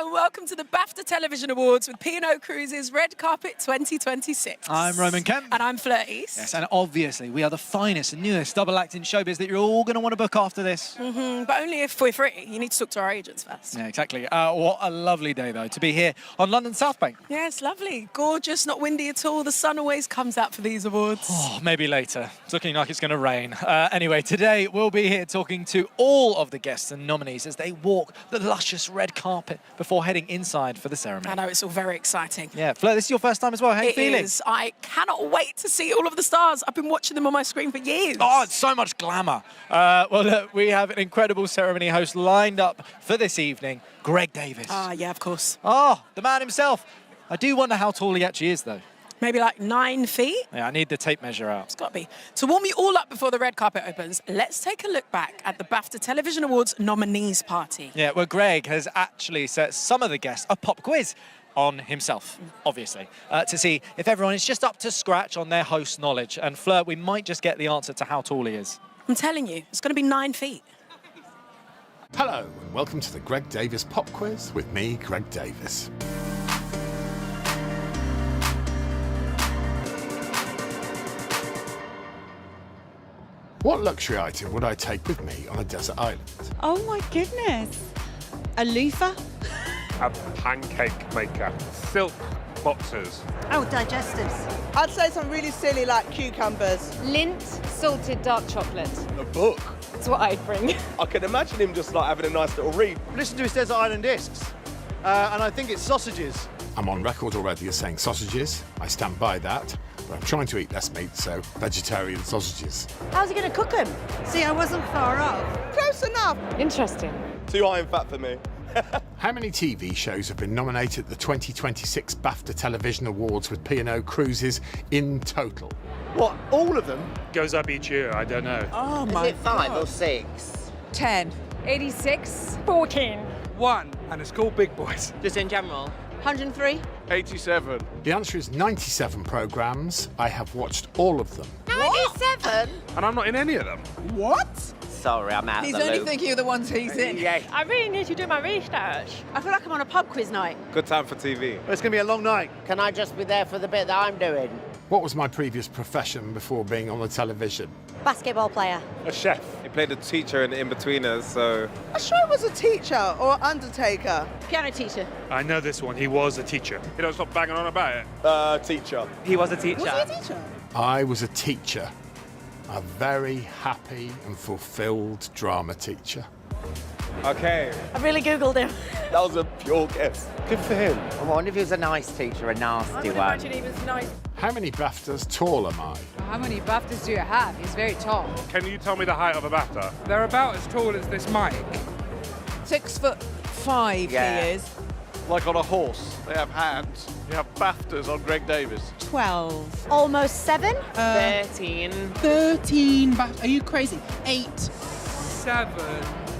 and welcome to the BAFTA Television Awards with P&O Cruises Red Carpet 2026. I'm Roman Kemp. And I'm Fleur East. Yes, and obviously we are the finest and newest double act in showbiz that you're all going to want to book after this. But only if we're free. You need to talk to our agents first. Yeah, exactly. What a lovely day, though, to be here on London South Bank. Yeah, it's lovely. Gorgeous, not windy at all. The sun always comes out for these awards. Oh, maybe later. It's looking like it's going to rain. Anyway, today we'll be here talking to all of the guests and nominees as they walk the luscious red carpet before heading inside for the ceremony. I know, it's all very exciting. Yeah, Fleur, this is your first time as well. How are you feeling? It is. I cannot wait to see all of the stars. I've been watching them on my screen for years. Oh, it's so much glamour. Well, look, we have an incredible ceremony host lined up for this evening, Greg Davies. Yeah, of course. Oh, the man himself. I do wonder how tall he actually is, though. Maybe like 9 feet? Yeah, I need the tape measure out. It's got to be. To warm you all up before the red carpet opens, let's take a look back at the BAFTA Television Awards nominees party. Yeah, well, Greg has actually set some of the guests a pop quiz on himself, obviously, to see if everyone is just up to scratch on their host knowledge. And Fleur, we might just get the answer to how tall he is. I'm telling you, it's going to be 9 feet. Hello and welcome to the Greg Davies Pop Quiz with me, Greg Davies. What luxury item would I take with me on a desert island? Oh my goodness. A loofah? A pancake maker. Silk boxers. Oh, digestives. I'd say some really silly like cucumbers. Lint salted dark chocolate. A book. That's what I'd bring. I can imagine him just like having a nice little read. Listen to his Desert Island Discs, and I think it's sausages. I'm on record already as saying sausages. I stand by that, but I'm trying to eat less meat, so vegetarian sausages. How's he going to cook them? See, I wasn't far off. Close enough. Interesting. Too high in fat for me. How many TV shows have been nominated at the 2026 BAFTA Television Awards with P&O Cruises in total? What, all of them? Goes up each year, I don't know. Oh my Five or six? 10. 86. 14. 1, and it's called Big Boys. Just in general? 103? 87. The answer is 97 programmes. I have watched all of them. 97? And I'm not in any of them. What? Sorry, I'm out He's of the only loop. thinking of the ones he's in. Yeah. I really need to do my research. I feel like I'm on a pub quiz night. Good time for TV. It's going to be a long night. Can I just be there for the bit that I'm doing? What was my previous profession before being on the television? Basketball player. A chef. He played a teacher in In-Betweeners, so... I'm sure it was a teacher or undertaker. Piano teacher. I know this one. He was a teacher. You don't stop banging on about it. Teacher. He was a teacher. Was he a teacher? I was a teacher. A very happy and fulfilled drama teacher. Okay, I really Googled him. that was a pure guess. Good for him. I wonder if he was a nice teacher, a nasty one. he was nice. How many BAFTAs tall am I? How many BAFTAs do you have? He's very tall. Can you tell me the height of a BAFTA? They're about as tall as this mic. 6'5" Yeah. he is. Like on a horse, they have hands. You have BAFTAs on Greg Davies. 12. Almost 7? 13. 13. Are you crazy? 8. 7.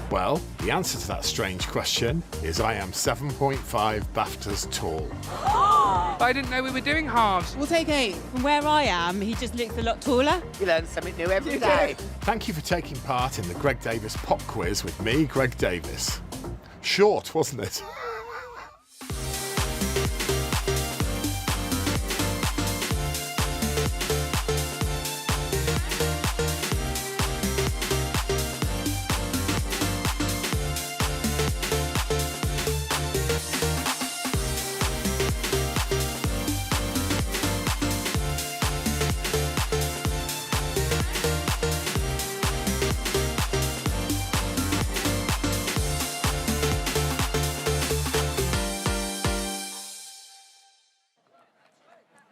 Well, the answer to that strange question is I am 7.5 BAFTAs tall. But I didn't know we were doing halves. We'll take 8. From where I am, he just looks a lot taller. You learn something new every day. Thank you for taking part in the Greg Davies Pop Quiz with me, Greg Davies. Short, wasn't it?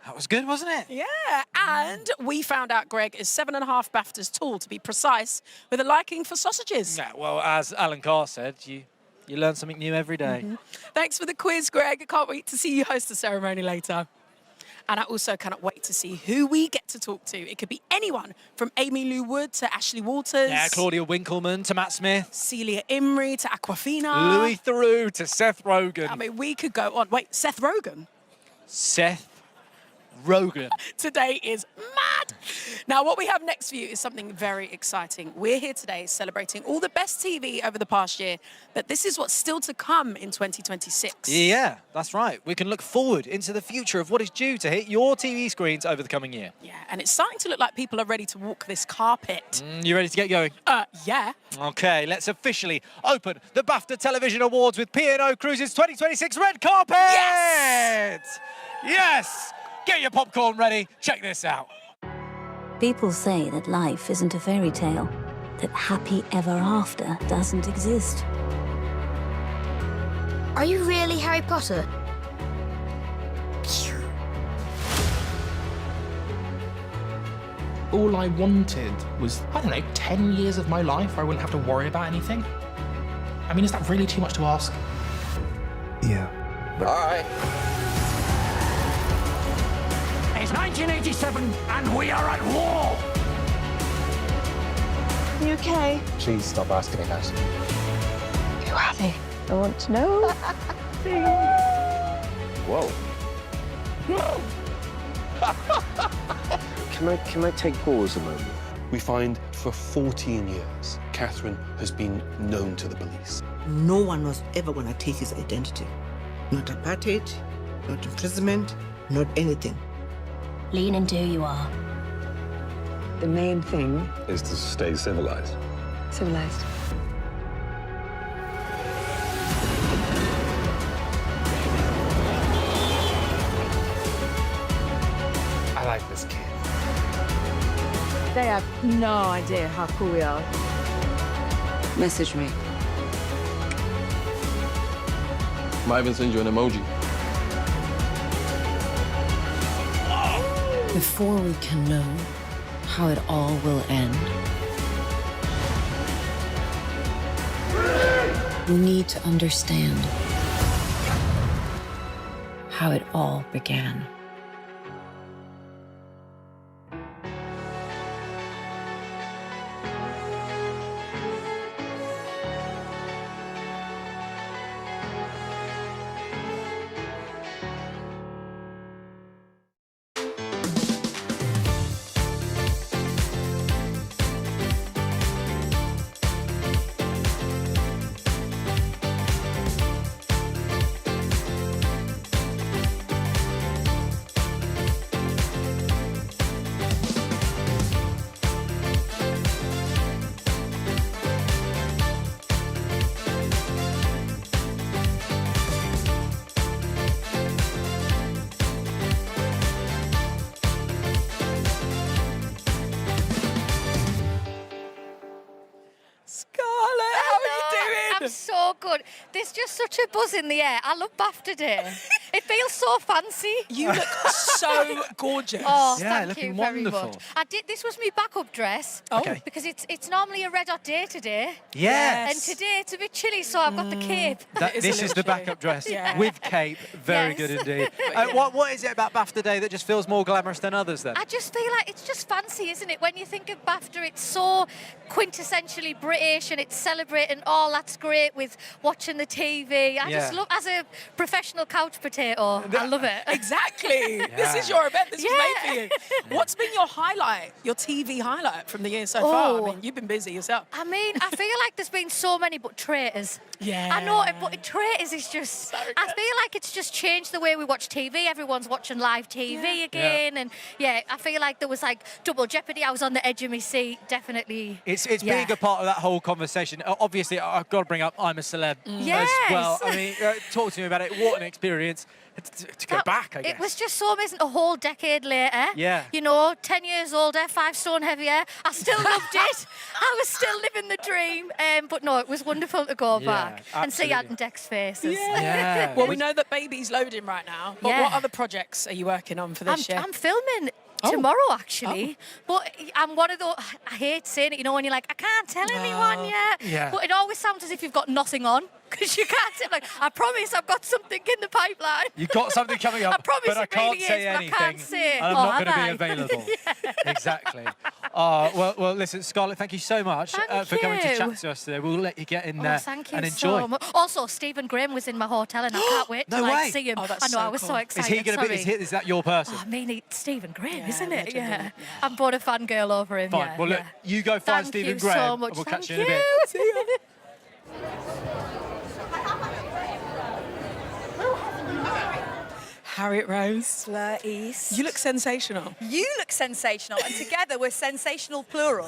That was good, wasn't it? Yeah, and we found out Greg is 7.5 BAFTAs tall, to be precise, with a liking for sausages. Yeah, well, as Alan Carr said, you learn something new every day. Thanks for the quiz, Greg. I can't wait to see you host the ceremony later. And I also cannot wait to see who we get to talk to. It could be anyone from Amy Lou Wood to Ashley Waters. Yeah, Claudia Winkleman to Matt Smith. Celia Imrie to Aquafina. Louis Theroux to Seth Rogen. I mean, we could go on. Wait, Seth Rogen? Seth Rogan. Today is mad. Now, what we have next for you is something very exciting. We're here today celebrating all the best TV over the past year, but this is what's still to come in 2026. Yeah, that's right. We can look forward into the future of what is due to hit your TV screens over the coming year. Yeah, and it's starting to look like people are ready to walk this carpet. You ready to get going? Yeah. Okay, let's officially open the BAFTA Television Awards with P&O Cruises 2026 Red Carpet! Yes! Yes! Get your popcorn ready. Check this out. People say that life isn't a fairy tale, that happy ever after doesn't exist. Are you really Harry Potter? All I wanted was, I don't know, 10 years of my life where I wouldn't have to worry about anything. I mean, is that really too much to ask? Yeah. All right. It's 1987 and we are at war! You okay? Please stop asking me that. You happy? I want to know. Whoa. Can I take pause a moment? We find for 14 years, Catherine has been known to the police. No one was ever going to take his identity. Not apartheid, not imprisonment, not anything. Lean into who you are. The main thing. Is to stay civilized. Civilized. I like this kid. They have no idea how cool we are. Message me. Might even send you an emoji. Before we can know how it all will end, we need to understand how it all began. I'm so good. There's just such a buzz in the air. I love BAFTA Day. It feels so fancy. You look so gorgeous. Oh, Yeah, thank looking you very wonderful. much. This was my backup dress. Okay. Because it's normally a red hot day today. Yes. And today it's a bit chilly, so I've got the cape. This is the backup dress Yeah. with cape. Very Yes. good indeed. What is it about BAFTA Day that just feels more glamorous than others then? I just feel like it's just fancy, isn't it? When you think of BAFTA, it's so quintessentially British and it's celebrating all that's great with watching the TV. I just love, as a professional couch potato, I love it. Exactly. This is your event. This is made for you. What's been your highlight, your TV highlight from the year so far? I mean, you've been busy yourself. I mean, I feel like there's been so many, but Traitors. Yeah. I know, but Traitors is just, I feel like it's just changed the way we watch TV. Everyone's watching live TV again. And I feel like there was like Double Jeopardy. I was on the edge of my seat, definitely. It's being a part of that whole conversation. Obviously, I've got to bring up I'm a Celeb as well. I mean, talk to me about it. What an experience to go back, I guess. It was just so amazing. A whole decade later. Yeah. You know, 10 years older, 5 stone heavier. I still loved it. I was still living the dream. But no, it was wonderful to go back and see Ant and Dec's faces. Yeah. Well, we know that Baby's loading right now. But what other projects are you working on for this year? I'm filming tomorrow, actually. But I'm one of those, I hate saying it, you know, when you're like, I can't tell anyone yet. Yeah. But it always sounds as if you've got nothing on. because you can't say, like, I promise I've got something in the pipeline. You've got something coming up, I promise but I it can't really say is, but anything. I can't say. And I'm Oh, not going to have be I? available. Exactly. Well, listen, Scarlett, thank you so much for coming to chat to us today. We'll let you get in there Thank you and enjoy. so much. Also, Stephen Graham was in my hotel, and I can't wait to No way. see him. Oh, that's I know, so I was cool. so Is excited. he going to be? Is that your person? Oh, I mean, it's Stephen Graham, Yeah, isn't it? legend, Yeah. yeah. I'm born a fangirl over him. Fine. Yeah, Well, look, yeah. you go find Thank Stephen you Graham. so much. And we'll catch you Thank in a bit. you. See you. Harriet Rose. Fleur East. You look sensational. You look sensational, and together we're sensational plural.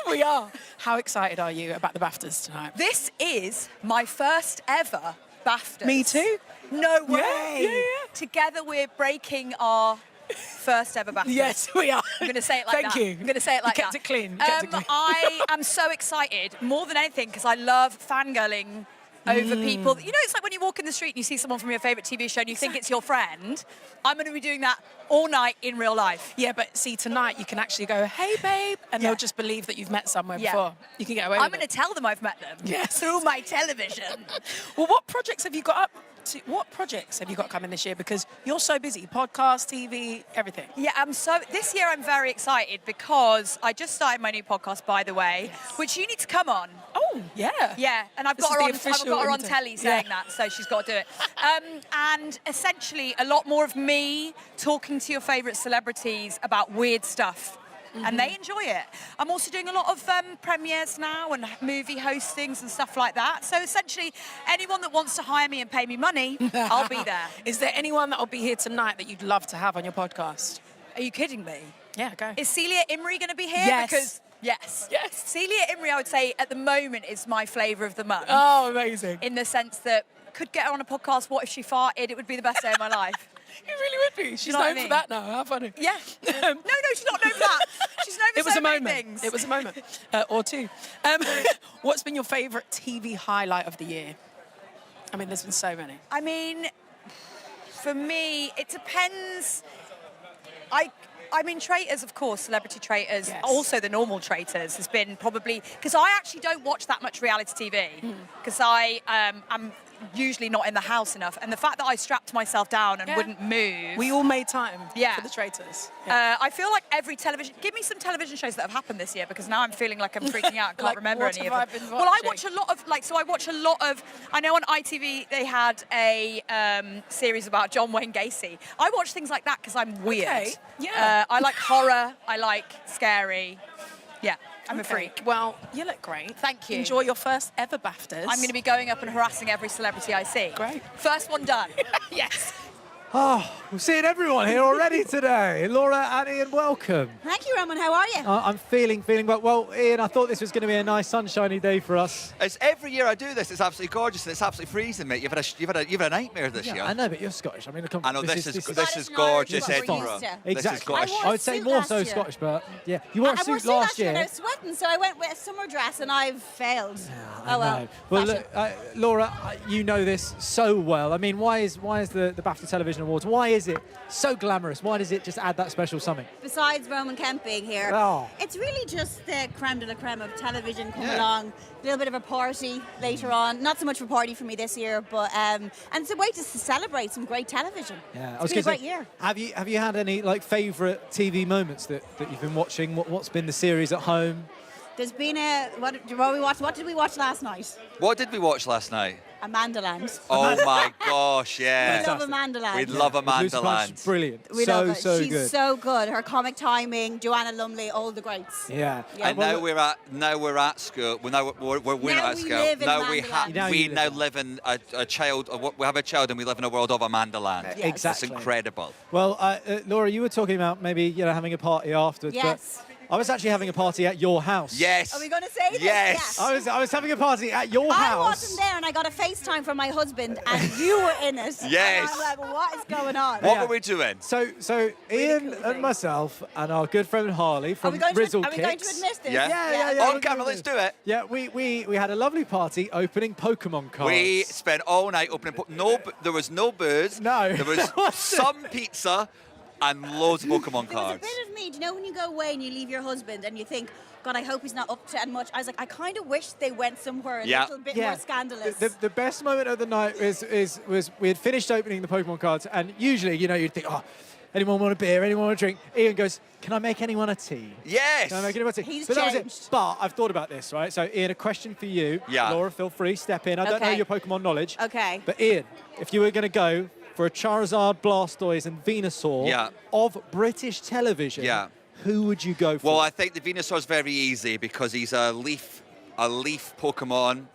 We are. How excited are you about the BAFTAs tonight? This is my first ever BAFTA. Me too. No way. Yeah. Together we're breaking our first ever BAFTA. Yes, we are. I'm going to say it like Thank that. you. I'm going to say it like You kept that. it clean. You kept it clean. I am so excited, more than anything, because I love fangirling over people. You know, it's like when you walk in the street and you see someone from your favourite TV show and you think it's your friend. I'm going to be doing that all night in real life. Yeah, but see, tonight you can actually go, hey, babe, and they'll just believe that you've met somewhere before. You can get away I'm with going to it. tell them I've met them. Yes. Through my television. Well, what projects have you got up to? What projects have you got coming this year? Because you're so busy. Podcast, TV, everything. Yeah, this year I'm very excited because I just started my new podcast, by the way, which you need to come on. Oh, yeah. Yeah, and I've This got is her the on, I've got her on official telly saying that, so she's got to do it. And essentially a lot more of me talking to your favourite celebrities about weird stuff. And they enjoy it. I'm also doing a lot of premieres now and movie hostings and stuff like that. So essentially, anyone that wants to hire me and pay me money, I'll be there. Is there anyone that will be here tonight that you'd love to have on your podcast? Are you kidding me? Yeah, go. Is Celia Imrie going to be here? Yes. Because yes. Celia Imrie, I would say, at the moment is my flavour of the month. Oh, amazing. In the sense that could get her on a podcast. What if she farted? It would be the best day of my life. It really would be. She's known for that now. How funny. Yeah. No, she's not known for that. She's known for It was so a many moment. things. It was a moment. Or two. What's been your favourite TV highlight of the year? I mean, there's been so many. I mean, for me, it depends. I mean, Traitors, of course, Celebrity Traitors, also the normal Traitors has been probably, because I actually don't watch that much reality TV, because I am usually not in the house enough, and the fact that I strapped myself down and wouldn't move. We all made time for the Traitors. I feel like every television, give me some television shows that have happened this year, because now I'm feeling like I'm freaking out, I can't remember what any of have them. I been Well, I watching? watch a lot of, I know on ITV they had a series about John Wayne Gacy. I watch things like that because I'm weird. Okay, yeah. I like horror, I like scary. Yeah, I'm a freak. Well, you look great. Thank you. Enjoy your first ever BAFTAs. I'm going to be going up and harassing every celebrity I see. Great. First one done. Yes. Oh, we're seeing everyone here already today. Laura and Ian, welcome. Thank you, Roman. How are you? I'm feeling well. Well, Ian, I thought this was going to be a nice sunshiny day for us. It's every year I do this. It's absolutely gorgeous and it's absolutely freezing, mate. You've had a nightmare this year. I know, but you're Scottish. I mean, I know this is gorgeous, This is Edinburgh. fine. This is Exactly. Scottish. I would say more so Scottish, but yeah, you wore a suit last year. And I was sweating, so I went with a summer dress and I've failed. I Oh well. know. Well, look, Laura, you know this so well. I mean, why is the BAFTA Television Awards? Why is it so glamorous? Why does it just add that special something? Besides Roman Kemp being here, it's really just the creme de la creme of television come along. A little bit of a party later on. Not so much of a party for me this year, but and it's a way to celebrate some great television. Yeah, It's been a great year. Have you had any favourite TV moments that you've been watching? What's been the series at home? There's been what did we watch last night? What did we watch last night? Amandaland. Oh my gosh, yeah. We love Amandaland. We love Amandaland. Brilliant. We love her. She's good. so good. Her comic timing, Joanna Lumley, all the greats. Yeah. And now we're at school. We're not at school. live in Now Amandaland. we now live in a child. We have a child, and we live in a world of Amandaland. Yes. Exactly. It's incredible. Well, Laura, you were talking about maybe having a party afterwards. Yes. But I was actually having a party at your house. Yes. Are we going to say this? Yes. I was having a party at your house. I wasn't there, and I got a FaceTime from my husband, and you were in it. Yes. And I'm like, what is going on? What were we doing? So Ian and myself and our good friend Harley from Are we going Rizzle to admit this? Yeah. On camera, let's do it. Yeah, we had a lovely party opening Pokemon cards. We spent all night opening. There was no booze. No. There was some pizza and loads of Pokemon There was a cards. bit of me, do you know when you go away and you leave your husband and you think, God, I hope he's not up to much. I was like, I kind of wish they went somewhere a Yeah. little bit more scandalous. The best moment of the night was we had finished opening the Pokemon cards, and usually, you'd think, oh, anyone want a beer? Anyone want a drink? Ian goes, can I make anyone a tea? Yes. Can I make anyone a tea? He's But that was it. changed. But I've thought about this, right? So, Ian, a question for you. Yeah. Laura, feel free, step in. I don't know Okay. your Pokemon knowledge. Okay. But Ian, if you were going to go for a Charizard, Blastoise, and Venusaur of British television, who would you go for? Well, I think the Venusaur's very easy because he's a leaf Pokemon.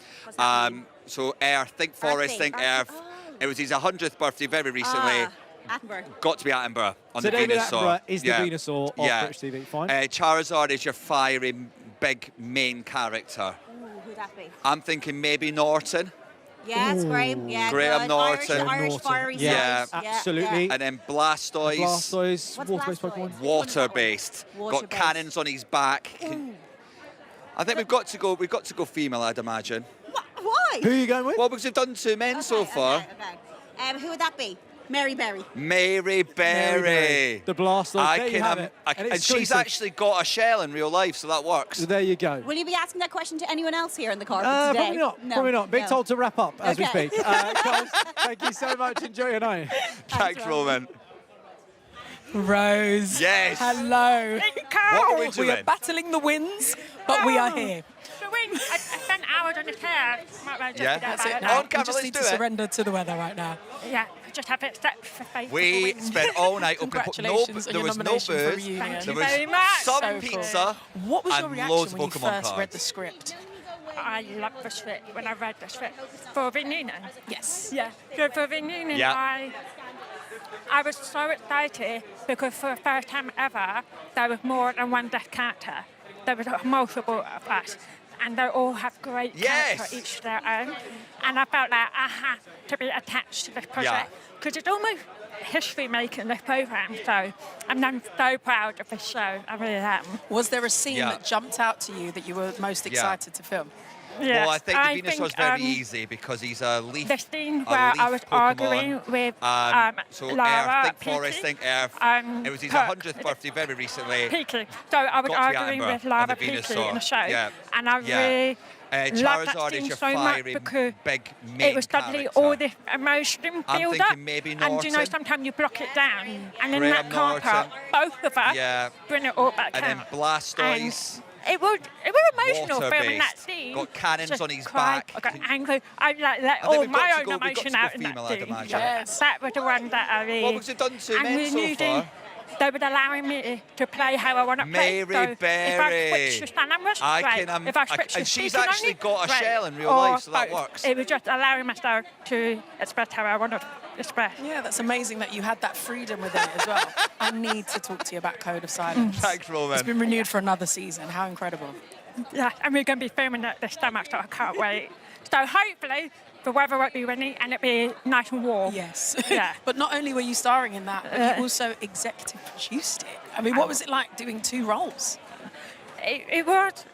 So Earth, think forest, think Earth. It was his 100th birthday very recently. Attenborough. Got to be Attenborough on so the David Venusaur. Attenborough is the Venusaur of British TV. Fine. Charizard is your fiery, big main character. Ooh, who'd that be? I'm thinking maybe Norton. Yeah, it's Graham. Yeah, Graham good. Norton. Irish fiery Yeah, side. absolutely. And then Blastoise. Blastoise, What's water-based Blastoise? Pokemon. Water-based. Got Water-based. cannons on his back. I think we've got to go female, I'd imagine. Why? Who are you going with? Well, because we've done 2 men so far. Okay. Who would that be? Mary Berry. Mary Berry. The Blastoise. There you have it. And she's actually got a shell in real life, so that works. So there you go. Will you be asking that question to anyone else here in the carpet today? Probably not. No, Probably not. Big no. told to wrap up as we Okay. speak. Guys, thank you so much. Enjoy your night. Thanks, Roman. Rose. Yes. Hello. What are we doing? We are battling the winds, but we are here. The wind. I spent hours on the chair. Might well just Yeah. be that That's it bad. now. On camera, We just let's need do to it. surrender to the weather right now. Yeah, just have it set for faith. We spent all night opening. Congratulations on There your was no nomination for booze. reunion. Thank There you was very much. some So cool. pizza. What was your and reaction loads when of you Pokemon first read cards. the script? I love the script when I read the script for reunion. Yes. Yeah, so for reunion, Yeah. I was so excited because for the first time ever, there was more than one deaf character. There was multiple of us, and they all have great characters, each their own. And I felt like I had to be attached to this project because it's almost history making this program. So I'm so proud of this show. I really am. Was there a scene that jumped out to you that you were most excited to film? Yes, Well, I think the Venusaur's very easy because he's a leaf. The scene where I was arguing with so Lara, Earth, think forest, think Earth. It was his Kirk. 100th birthday very recently. Peaky. So I was Got to be arguing Attenborough with on Lara the Peaky Venusaur. in the show, Yeah. and I really loved that Charizard is scene your so much fiery, because big main it was suddenly character. all this emotion I'm build up. thinking maybe And you know, Norton. sometimes you block it down, and in Graham that car park, Norton. both of us Yeah. bring it all back And then out. Blastoise. It was emotional filming that Water-based. scene. Got cannons Just on his cried. back. I got angry. I let think all we've got my to own go- we've got emotion to go out in female, that I'd scene. imagine. Yes. That was the one that I really. Well, because we've done 2 and men so renewing, far. they were allowing me to play how I want to play. Mary So if I Berry. switch to Stanamos, I great. can, If I switch to and she's speaking actually only, got a great. shell in real Or life, so that both. works. It was just allowing myself to express how I want to express. Yeah, that's amazing that you had that freedom within it as well. I need to talk to you about Code of Silence. Thanks, Roman. It's been renewed for another season. How incredible. Yeah, and we're going to be filming it this summer, so I can't wait. So hopefully the weather won't be windy and it'll be nice and warm. Yes. Yeah. But not only were you starring in that, but you also executive produced it. I mean, what was it like doing 2 roles? It was.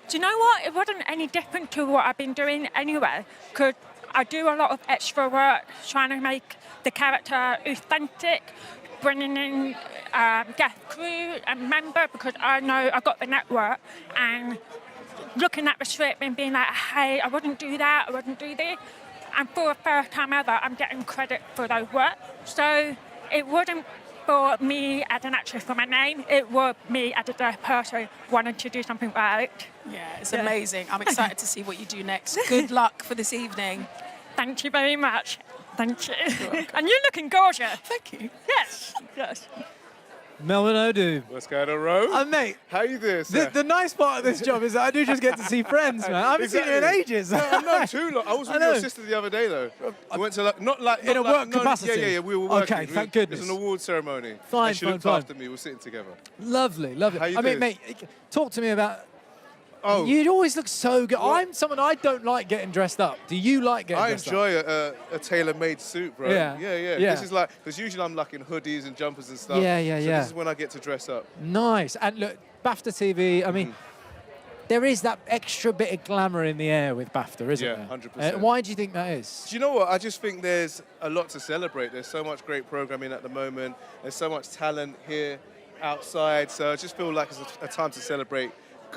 Do you know what? It wasn't any different to what I've been doing anyway. Because I do a lot of extra work trying to make the character authentic, bringing in guest crew and member because I know I got the network and looking at the script and being like, hey, I wouldn't do that, I wouldn't do this. And for the first time ever, I'm getting credit for those work. So it wasn't for me as an actress for my name, it was me as a person wanting to do something right. Yeah, it's amazing. I'm excited to see what you do next. Good luck for this evening. Thank you very much. Thank you. And you're looking gorgeous. Thank you. Yes. Yes. Melvin O'Doon. What's going on, Rose? Mate. How you doing, sir? The nice part of this job is that I do just get to see friends, man. I haven't seen you in ages. No, I'm not too long. I was with I your know. sister the other day, though. We went to, In a work capacity? Yeah, we were working. Okay, thank goodness. It's an award ceremony. Fine, and she looked fine. after me. We were sitting together. Lovely, lovely. How you I mean, doing? mate, talk to me about... Oh. You always look so good. I'm someone, I don't like getting dressed up. Do you like getting I dressed enjoy up? a tailor-made suit, bro. Yeah. Yeah. Yeah. This is like, because usually I'm like in hoodies and jumpers and stuff. Yeah. So this is when I get to dress up. Nice. And look, BAFTA TV, I mean, there is that extra bit of glamour in the air with BAFTA, isn't Yeah, there? 100%. Why do you think that is? Do you know what? I just think there's a lot to celebrate. There's so much great programming at the moment. There's so much talent here, outside. So I just feel like it's a time to celebrate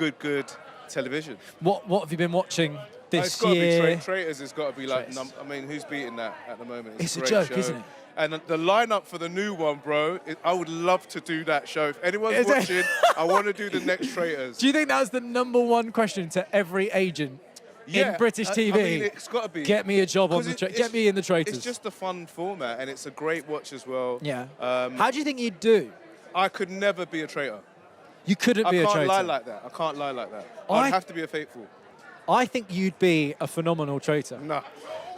good television. What have you been watching this It's got to year? be Traitors. Has got to be like. I mean, who's beating that at the moment? It's a great joke, show. isn't it? And the lineup for the new one, bro. I would love to do that show. If anyone's Is it? watching, I want to do the next Traitors. Do you think that's the #1 question to every agent in British TV? I mean, it's got to be. Get me a job on 'Cause the get me in the Traitors. It's just a fun format, and it's a great watch as well. Yeah. How do you think you'd do? I could never be a traitor. You couldn't be a traitor. I can't lie like that. I can't lie like that. I'd have to be a faithful. I think you'd be a phenomenal traitor. Nah.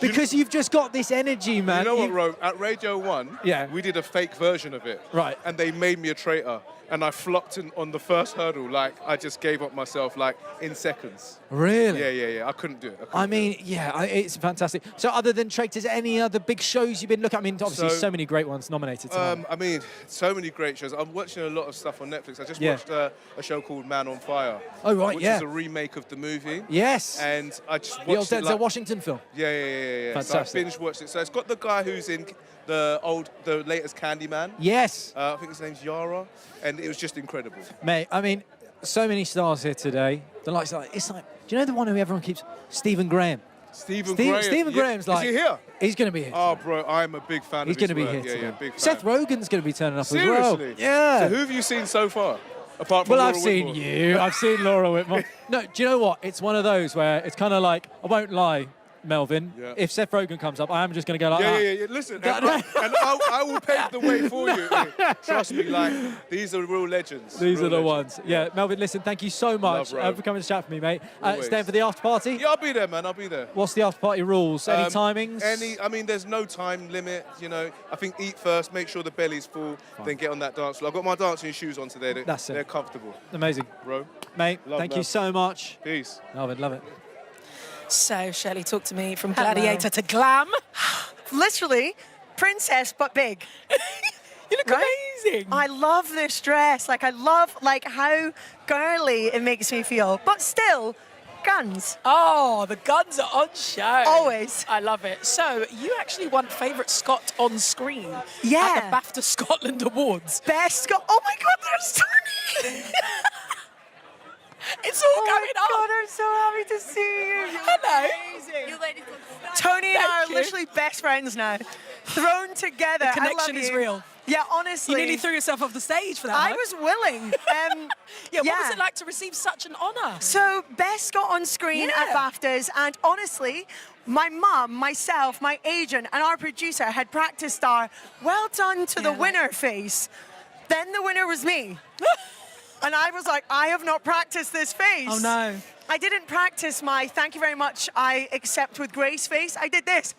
Because you've just got this energy, man. You know what, Ro? At Radio 1, we did a fake version of it. Right. And they made me a traitor. And I flopped on the first hurdle. Like, I just gave up myself, like, in seconds. Really? Yeah. I couldn't do it. It's fantastic. So other than Traitors, any other big shows you've been looking at? I mean, obviously so many great ones nominated tonight. I mean, so many great shows. I'm watching a lot of stuff on Netflix. I just watched a show called Man on Fire. Oh, right, which is a remake of the movie. Yes. And I just watched the it. Like, Washington film. Yeah. Fantastic. So I binge watched it. So it's got the guy who's in the latest Candyman. Yes. I think his name's Yara. And it was just incredible. Mate, I mean, so many stars here today. The likes of, it's like, do you know the one who everyone keeps? Stephen Graham. Stephen Graham's like. Is he here? He's going to be here. Oh, bro, I'm a big fan He's of his going to be work. here today. Yeah, big fan. Seth Rogen's going to be turning up Seriously? as well. Yeah. So who have you seen so far? Apart from Well, Laura I've seen Whitmore? you. I've seen Laura Whitmore. No, do you know what? It's one of those where it's kind of like, I won't lie, Melvin. Yeah. If Seth Rogen comes up, I am just going to go like that. Yeah. Listen, and I will pave the way for you. Trust me, like, these are real legends. These real are the legends. ones. Yeah, Melvin, listen, thank you so much for coming to chat for me, mate. Always. Staying for the after party? Yeah, I'll be there, man. I'll be there. What's the after party rules? Any timings? I mean, there's no time limit, you know. I think eat first, make sure the belly's full, then get on that dance floor. I've got my dancing shoes on today. They're comfortable. Amazing. Bro. Mate, thank you so much. Peace. Love it. So, Shelley, talk to me from Gladiator to Glam. Literally, princess but big. You look amazing. I love this dress. I love how girly it makes me feel. But still, guns. Oh, the guns are on show. Always. I love it. So, you actually won Favourite Scot on screen at Yeah. the BAFTA Scotland Awards. Best Scot. Oh my God, there's Tony. It's all going Oh my on. God, I'm so happy to see you. Hello. Amazing. Tony and I are literally best friends now. Thrown together. The connection I love is you. real. Yeah, honestly. You nearly threw yourself off the stage for that. I huh? was willing. What was it like to receive such an honour? So, Best Scot on screen at BAFTAs, and honestly, my mum, myself, my agent, and our producer had practiced our well done to the winner face. Then the winner was me. And I was like, I have not practiced this face. Oh, no. I didn't practice my thank you very much, I accept with grace face. I did this.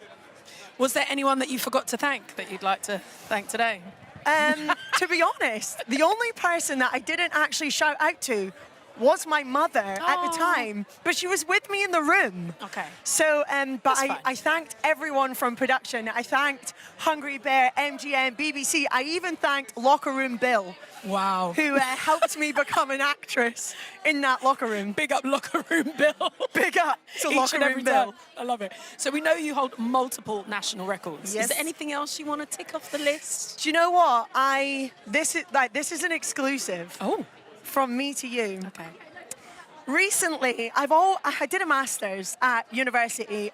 Was there anyone that you forgot to thank that you'd like to thank today? To be honest, the only person that I didn't actually shout out to was my mother at the time, but she was with me in the room. Okay. So, but I thanked everyone from production. I thanked Hungry Bear, MGM, BBC. I even thanked Locker Room Bill. Wow. Who helped me become an actress in that locker room. Big up Locker Room Bill. Big up to Each Locker and Room every Bill. time. I love it. So we know you hold multiple national records. Yes. Is there anything else you want to tick off the list? Do you know what? This is an exclusive. Oh. From me to you. Okay. Recently, I did a master's at university,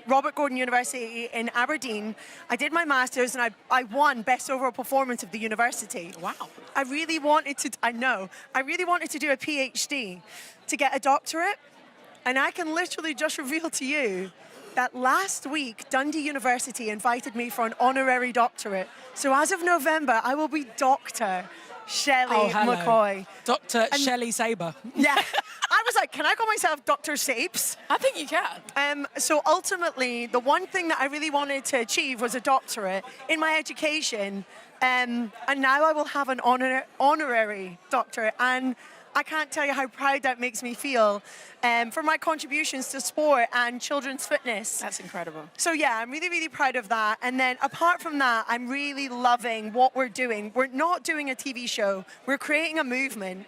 Robert Gordon University in Aberdeen. I did my master's and I won Best Overall Performance of the university. Wow. I really wanted to do a PhD to get a doctorate. And I can literally just reveal to you that last week, Dundee University invited me for an honorary doctorate. So as of November, I will be Dr. Shelley McCoy. Dr. Shelley Saber. Yeah. I was like, can I call myself Dr. Sapes? I think you can. So ultimately, the one thing that I really wanted to achieve was a doctorate in my education. And now I will have an honorary doctorate. And I can't tell you how proud that makes me feel for my contributions to sport and children's fitness. That's incredible. So yeah, I'm really, really proud of that. And then apart from that, I'm really loving what we're doing. We're not doing a TV show. We're creating a movement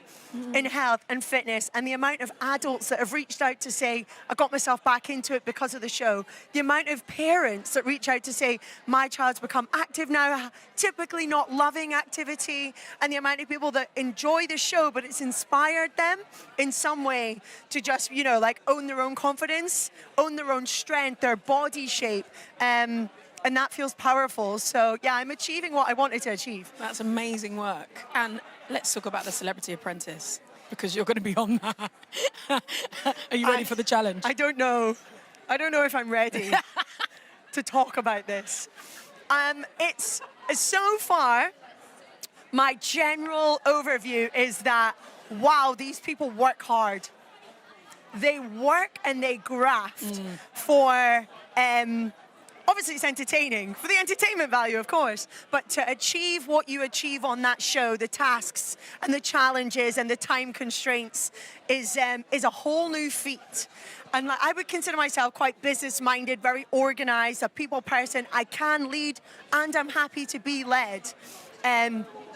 in health and fitness, and the amount of adults that have reached out to say, I got myself back into it because of the show. The amount of parents that reach out to say, my child's become active now, typically not loving activity, and the amount of people that enjoy the show, but it's inspiring inspired them in some way to just, you know, like own their own confidence, own their own strength, their body shape. And that feels powerful. So, yeah, I'm achieving what I wanted to achieve. That's amazing work. And let's talk about the Celebrity Apprentice, because you're going to be on that. Are you ready for the challenge? I don't know. I don't know if I'm ready to talk about this. It's so far, my general overview is that, wow, these people work hard. They work and they graft for, obviously it's entertaining, for the entertainment value, of course, but to achieve what you achieve on that show, the tasks and the challenges and the time constraints is a whole new feat. And I would consider myself quite business-minded, very organized, a people person. I can lead and I'm happy to be led.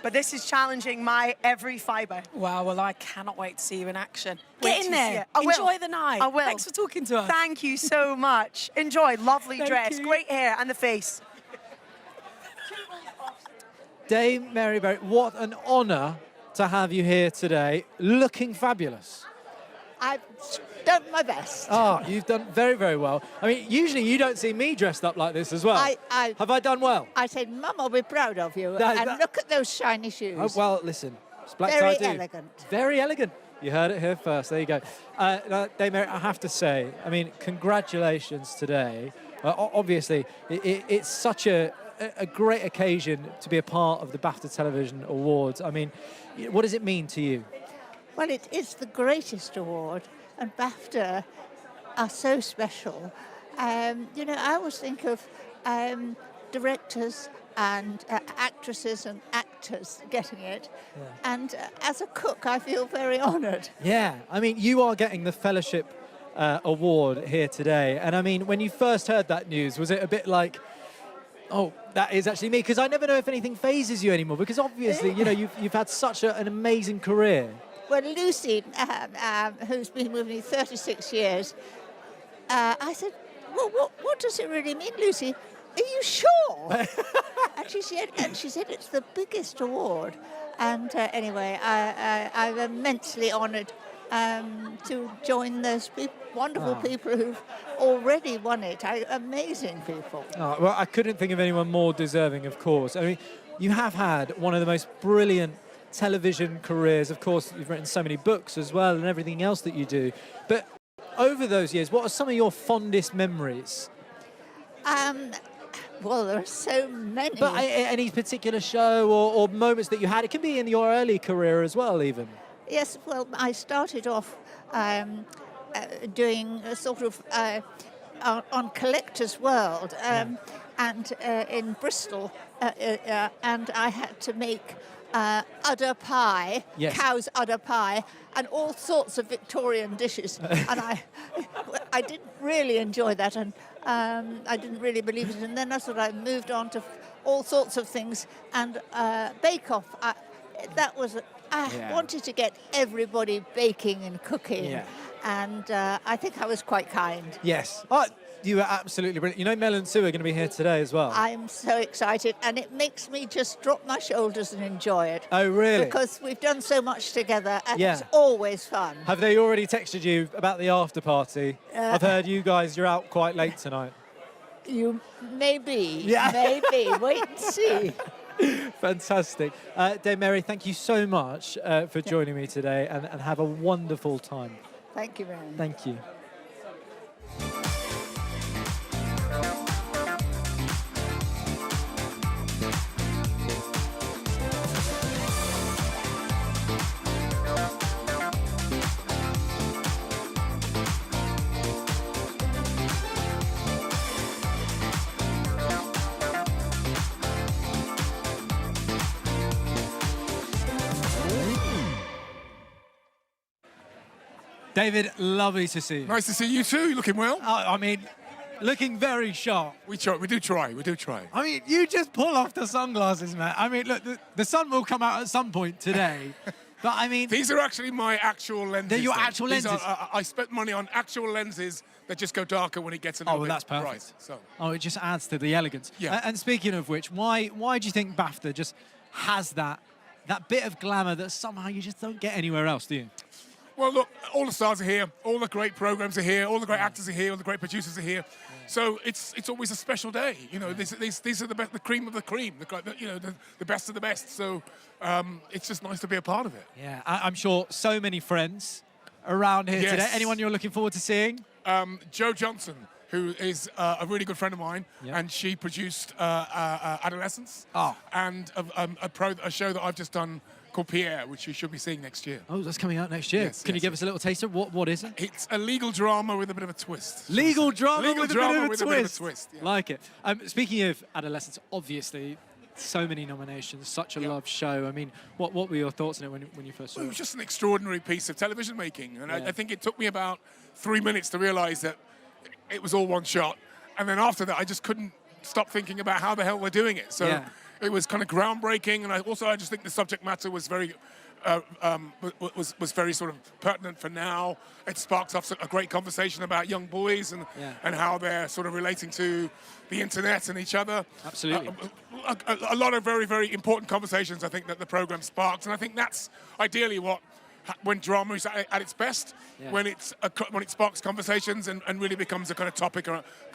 But this is challenging my every fibre. Wow, well, I cannot wait to see you in action. Wait Get in to see there. it. I will. Enjoy the night. I will. Thanks for talking to us. Thank you so much. Enjoy. Lovely Thank dress. you. Great hair and the face. Dame Mary Berry, what an honour to have you here today, looking fabulous. I've done my best. Ah, you've done very, very well. I mean, usually you don't see me dressed up like this as well. Have I done well? I said, Mum, I'll be proud of you. That- and that- look at those shiny shoes. Oh, well, listen, it's black Very tie do. elegant. Very elegant. You heard it here first. There you go. Dame Mary, I have to say, I mean, congratulations today. Obviously, it's such a great occasion to be a part of the BAFTA Television Awards. I mean, what does it mean to you? Well, it is the greatest award, and BAFTA are so special. You know, I always think of directors and actresses and actors getting it. Yeah. And as a cook, I feel very honoured. Yeah, I mean, you are getting the Fellowship Award here today. And I mean, when you first heard that news, was it a bit like, oh, that is actually me? Because I never know if anything phases you anymore, because obviously, you know, you've had such an amazing career. Well, Lucy, who's been with me 36 years, I said, well, what does it really mean, Lucy? Are you sure? and she said it's the biggest award. And anyway, I'm immensely honoured to join those wonderful people who've already won it. Amazing people. Oh, well, I couldn't think of anyone more deserving, of course. I mean, you have had one of the most brilliant television careers. Of course, you've written so many books as well and everything else that you do. But over those years, what are some of your fondest memories? Well, there are so many. But any particular show or moments that you had? It can be in your early career as well, even. Yes, well, I started off doing a sort of on Collector's World and in Bristol, and I had to make udder pie, Yes. cow's udder pie, and all sorts of Victorian dishes. And I didn't really enjoy that, and I didn't really believe it. And then I sort of moved on to all sorts of things, and Bake Off. That was I wanted to get everybody baking and cooking, and I think I was quite kind. Yes. Oh, you were absolutely brilliant. You know, Mel and Sue are going to be here today as well. I'm so excited, and it makes me just drop my shoulders and enjoy it. Oh, really? Because we've done so much together, and Yeah. it's always fun. Have they already texted you about the after party? I've heard you guys, you're out quite late tonight. You maybe, Yeah. maybe. Wait and see. Fantastic. Dame Mary, thank you so much for joining me today, and have a wonderful time. Thank you, Mary. Thank you. David, lovely to see you. Nice to see you too. You're looking well. I mean, looking very sharp. We do try. I mean, you just pull off the sunglasses, man. I mean, look, the sun will come out at some point today. But I mean... These are actually my actual lenses. They're your though. actual These lenses? I spent money on actual lenses that just go darker when it gets a little Oh, well, bit that's perfect. bright. So. Oh, it just adds to the elegance. Yeah. And speaking of which, why do you think BAFTA just has that that bit of glamour that somehow you just don't get anywhere else, do you? Well, look, all the stars are here, all the great programs are here, all the great actors are here, all the great producers are here. So it's always a special day. You know, these are the cream of the cream, the best of the best. So it's just nice to be a part of it. Yeah, I'm sure so many friends around here today. Anyone you're looking forward to seeing? Jo Johnson, who is a really good friend of mine, and she produced Adolescence, and a show that I've just done called Pierre, which you should be seeing next year. Oh, that's coming out next year. Yes, Can you give us a little taster? What is it? It's a legal drama with a bit of a twist. Legal drama with a bit of a twist. Yeah. Like it. Speaking of Adolescence, obviously, so many nominations, such a loved show. I mean, what were your thoughts on it when you first saw it? It was just an extraordinary piece of television making, and I think it took me about 3 minutes to realise that it was all one shot, and then after that, I just couldn't stop thinking about how the hell we're doing it. So it was kind of groundbreaking, and I just think the subject matter was very was very sort of pertinent for now. It sparked off a great conversation about young boys and how they're sort of relating to the internet and each other. Absolutely. A lot of very, very important conversations, I think, that the program sparked, and I think that's ideally when drama is at its best, when it sparks conversations and really becomes a kind of topic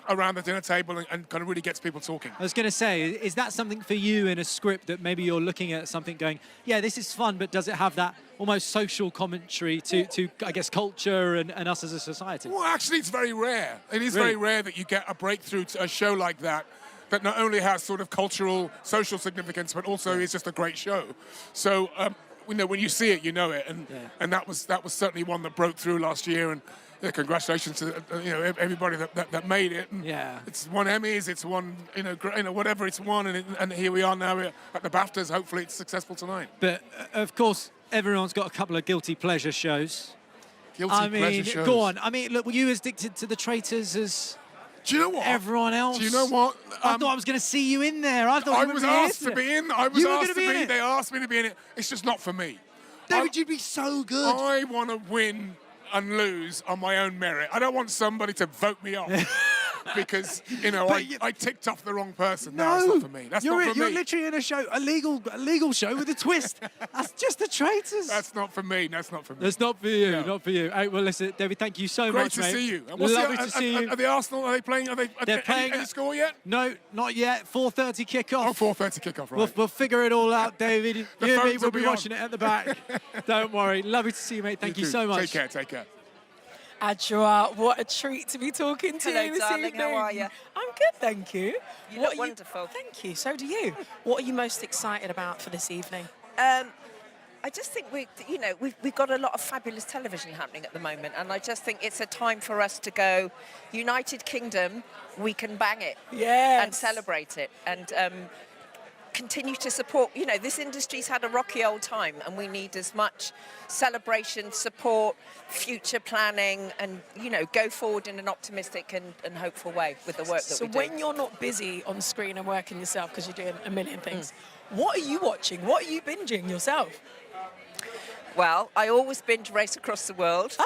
around the dinner table and kind of really gets people talking. I was going to say, is that something for you in a script that maybe you're looking at something going, yeah, this is fun, but does it have that almost social commentary to I guess, culture and us as a society? Well, actually, it's very rare. It is very rare that you get a breakthrough to a show like that not only has sort of cultural, social significance, but also is just a great show. So, when you see it, you know it, and that was certainly one that broke through last year. And congratulations to everybody that made it. And it's won Emmys, it's won whatever it's won, and here we are now at the BAFTAs. Hopefully, it's successful tonight. But of course, everyone's got a couple of guilty pleasure shows. Pleasure shows. Go on. I mean, look, were you as addicted to The Traitors as? Do you know what? Everyone else. Do you know what? I thought I was going to see you in there. I was asked to be in. I was asked to be in it. They asked me to be in it. It's just not for me. David, you'd be so good. I want to win and lose on my own merit. I don't want somebody to vote me off. Because, I ticked off the wrong person. No, that's not for me. That's not for me. You're literally in a show, a legal show with a twist. That's just The Traitors. That's not for me. That's not for me. That's not for you. No. Not for you. Hey, well, listen, David, thank you so much, mate. Great to see you. Lovely to see you. Are the Arsenal, are they playing? They're playing. Any score yet? No, not yet. 4:30 kickoff. Oh, 4:30 kickoff, right. We'll figure it all out, David. You and me will be watching it at the back. Don't worry. Lovely to see you, mate. Thank you so much. Take care. Adjoa, what a treat to be talking to you this darling, evening. how are you? I'm good, thank you. You look wonderful. Thank you, so do you. What are you most excited about for this evening? I just think we've got a lot of fabulous television happening at the moment, and I just think it's a time for us to go, United Kingdom, we can bang it and celebrate it and continue to support. This industry's had a rocky old time, and we need as much celebration, support, future planning, and go forward in an optimistic and hopeful way with the work that we do. So when you're not busy on screen and working yourself because you're doing a million things, what are you watching? What are you binging yourself? Well, I always binge Race Across the World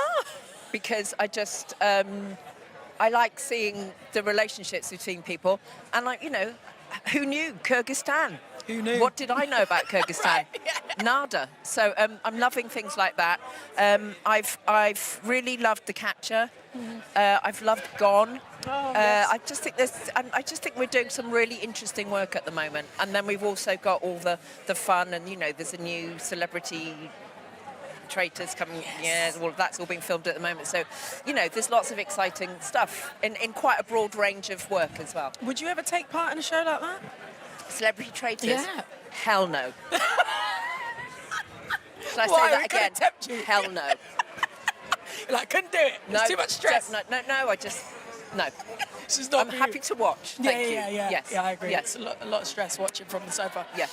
because I just I like seeing the relationships between people, and who knew Kyrgyzstan? Who knew? What did I know about Kyrgyzstan? Nada. So I'm loving things like that. I've really loved The Catcher. I've loved Gone. I just think we're doing some really interesting work at the moment. And then we've also got all the fun, and there's a new celebrity Traitors coming. Well, that's all being filmed at the moment. So, there's lots of exciting stuff in quite a broad range of work as well. Would you ever take part in a show like that? Celebrity Traitors? Yeah. Hell no. Shall I say that again? Tempt you? Hell no. Couldn't do it. No, it's too much stress. No. I'm happy to watch. Thank you. Yes. Yeah, I agree. Yes. It's a lot of stress watching from the sofa. Yeah.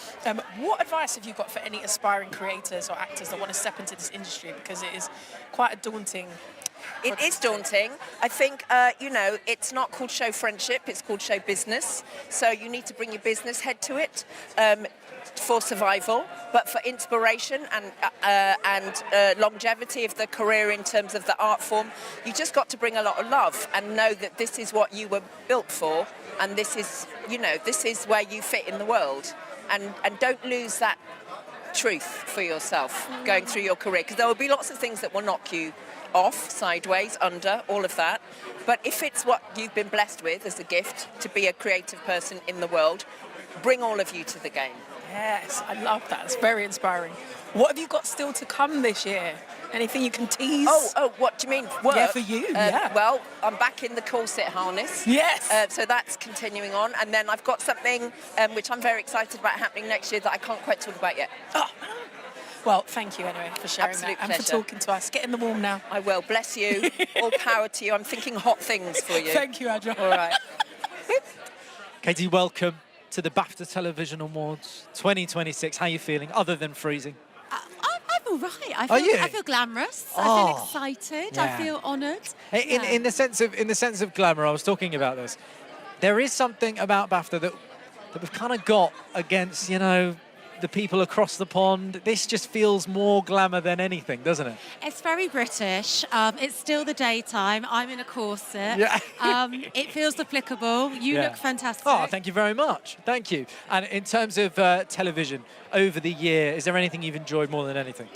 What advice have you got for any aspiring creators or actors that want to step into this industry? Because it is quite a daunting... It is daunting. I think, it's not called show friendship, it's called show business. So you need to bring your business head to it for survival, but for inspiration and longevity of the career in terms of the art form, you just got to bring a lot of love and know that this is what you were built for, and this is where you fit in the world. And don't lose that truth for yourself going through your career, because there will be lots of things that will knock you off, sideways, under, all of that. But if it's what you've been blessed with as a gift to be a creative person in the world, bring all of you to the game. Yes, I love that. It's very inspiring. What have you got still to come this year? Anything you can tease? Oh, what do you mean? Work? Yeah, for you, yeah. Well, I'm back in the corset harness. Yes. So that's continuing on. And then I've got something which I'm very excited about happening next year that I can't quite talk about yet. Oh. Well, thank you anyway for sharing Absolute that pleasure. and for talking to us. Get in the warm now. I will. Bless you. All power to you. I'm thinking hot things for you. Thank you, Adra. All right. Katie, welcome to the BAFTA Television Awards 2026. How are you feeling, other than freezing? I'm all right. I feel glamorous. I feel excited. Yeah. I feel honoured. In the sense of glamour, I was talking about this. There is something about BAFTA that we've kind of got against, you know, the people across the pond. This just feels more glamour than anything, doesn't it? It's very British. It's still the daytime. I'm in a corset. Yeah. It feels applicable. You look fantastic. Oh, thank you very much. Thank you. And in terms of television, over the year, is there anything you've enjoyed more than anything?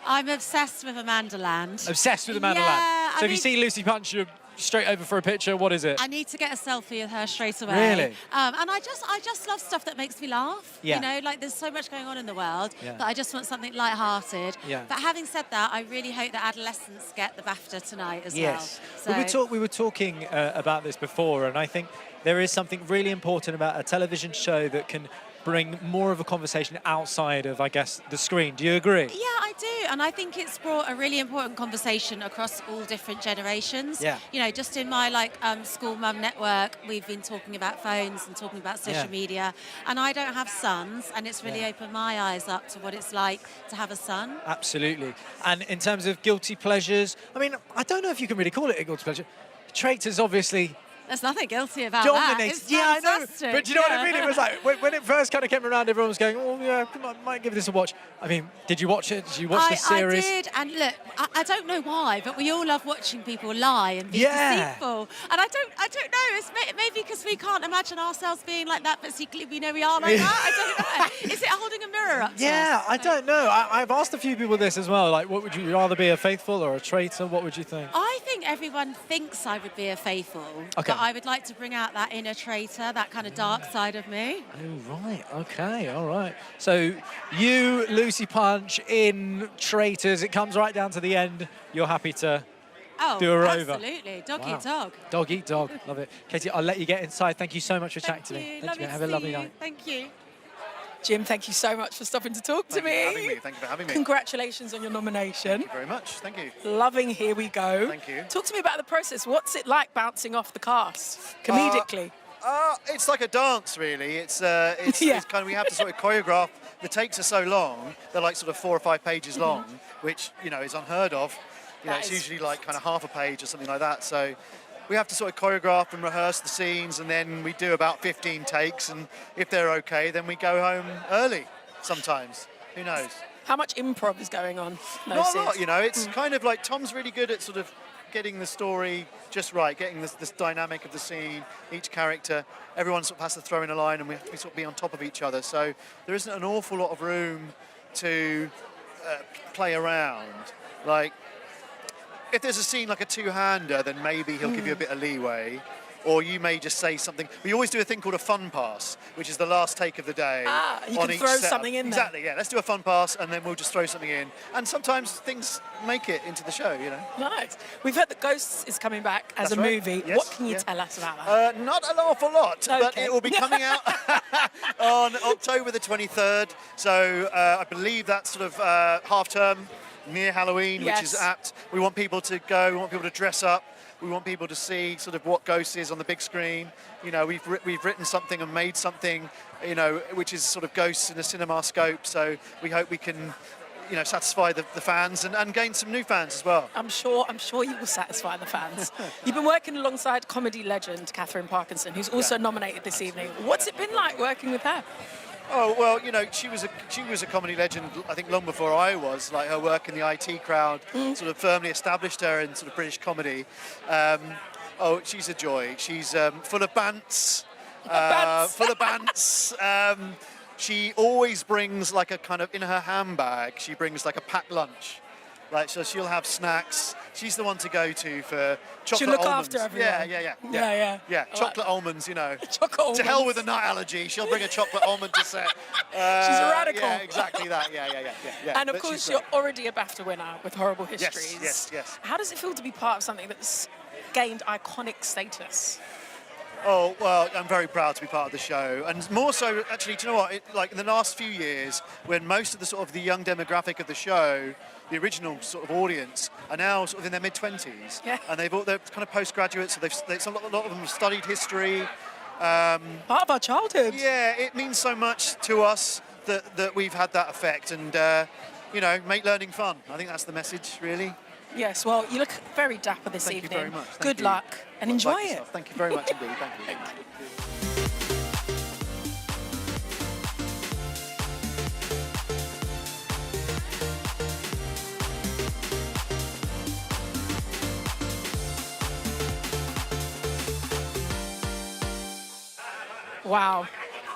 I'm obsessed with Amanda Land. Obsessed with Amanda Land. So if you see Lucy Punch, you're straight over for a picture. What is it? I need to get a selfie with her straight away. Really? And I just love stuff that makes me laugh. Yeah. You know, like there's so much going on in the world Yeah. that I just want something light-hearted. Yeah. But having said that, I really hope that adolescents get the BAFTA tonight as Yes. well. So, We were talking about this before, and I think there is something really important about a television show that can bring more of a conversation outside of, I guess, the screen. Do you agree? yeah, I do. And I think it's brought a really important conversation across all different generations. Yeah. You know, just in my school mum network, we've been talking about phones and talking about social Yeah. media. And I don't have sons, and it's really opened my eyes up to what it's like to have a son. Absolutely. And in terms of guilty pleasures, I mean, I don't know if you can really call it a guilty pleasure. Traitors, obviously, There's nothing guilty about dominated. that. It's Yeah, I know. fantastic. But do you know what I Yeah. mean? It was like, when it first kind of came around, everyone was going, oh, yeah, come on, might give this a watch. I mean, did you watch it? Did you watch the series? I did, and look, I don't know why, but we all love watching people lie and be Yeah. deceitful. And I don't know. It's maybe because we can't imagine ourselves being like that, but secretly we know we are like that. I don't know. Is it holding a mirror up to Yeah, us? I don't know. I've asked a few people this as well. Like, what would you rather be, a faithful or a traitor? What would you think? I think everyone thinks I would be a faithful, Okay. but I would like to bring out that inner traitor, that kind of dark side of me. Oh, right. Okay. All right. So you, Lucy Punch, in Traitors, it comes right down to the end. You're happy to do a rover? Absolutely. Dog Wow. eat dog. Dog eat dog. Love it. Katie, I'll let you get inside. Thank you so much for chatting to me. Lovely mate. to Have a see lovely you. night. Thank you. Jim, thank you so much for stopping to talk to me. Thank you for having me. Congratulations on your nomination. Thank you very much. Thank you. Loving Here We Go. Thank you. Talk to me about the process. What's it like bouncing off the cast comedically? It's like a dance, really. It's kind of, we have to sort of choreograph. The takes are so long; they're like sort of 4 or 5 pages long, which is unheard of. It's usually like kind of half a page or something like that. So we have to sort of choreograph and rehearse the scenes, and then we do about 15 takes. And if they're okay, then we go home early. Sometimes, who knows? How much improv is going on? Not a lot, It's kind of like Tom's really good at sort of getting the story just right, getting this dynamic of the scene, each character. Everyone sort of has to throw in a line, and we have to sort of be on top of each other. So there isn't an awful lot of room to play around. Like, if there's a scene like a two-hander, then maybe he'll give you a bit of leeway. Or you may just say something. We always do a thing called a fun pass, which is the last take of the day. You on can each throw setup. something in there. Exactly, yeah. Let's do a fun pass, and then we'll just throw something in. And sometimes things make it into the show, Nice. We've heard that Ghosts is coming back as That's a right. movie. Yes, What can you tell us about that? Not an awful lot, but Okay. it will be coming out on October the 23rd. So I believe that's sort of half term, near Halloween, which is Yes. apt. We want people to go, we want people to dress up. We want people to see sort of what Ghosts is on the big screen. We've written something and made something, which is sort of Ghosts in a cinema scope. So we hope we can, satisfy the fans and gain some new fans as well. I'm sure you will satisfy the fans. You've been working alongside comedy legend Catherine Parkinson, who's also nominated this evening. What's it been like working with her? Oh well, she was a comedy legend. I think long before I was. Like, her work in the IT crowd sort of firmly established her in sort of British comedy. She's a joy. She's full of bants. Full of bants. she always brings like a kind of, in her handbag, she brings like a packed lunch. Like, so she'll have snacks. She's the one to go to for chocolate She'll look almonds. after everyone. Yeah, chocolate almonds, you know. Chocolate almonds. To hell with a nut allergy. She'll bring a chocolate almond to set. She's a radical. Yeah, exactly that. Yeah. And of But course, she's you're great. already a BAFTA winner with Horrible Histories. Yes. How does it feel to be part of something that's gained iconic status? Oh, well, I'm very proud to be part of the show. And more so, actually, do you know what? Like, in the last few years, when most of the sort of the young demographic of the show, the original sort of audience, are now sort of in their mid-20s. Yeah. And they're kind of postgraduates, so a lot of them have studied history. Part of our childhood. Yeah, it means so much to us that we've had that effect. And, make learning fun. I think that's the message, really. Yes, well, you look very dapper this Thank evening. you very much. Thank Good you. luck and enjoy Like it. yourself. Thank you very much indeed. Thank you. Wow,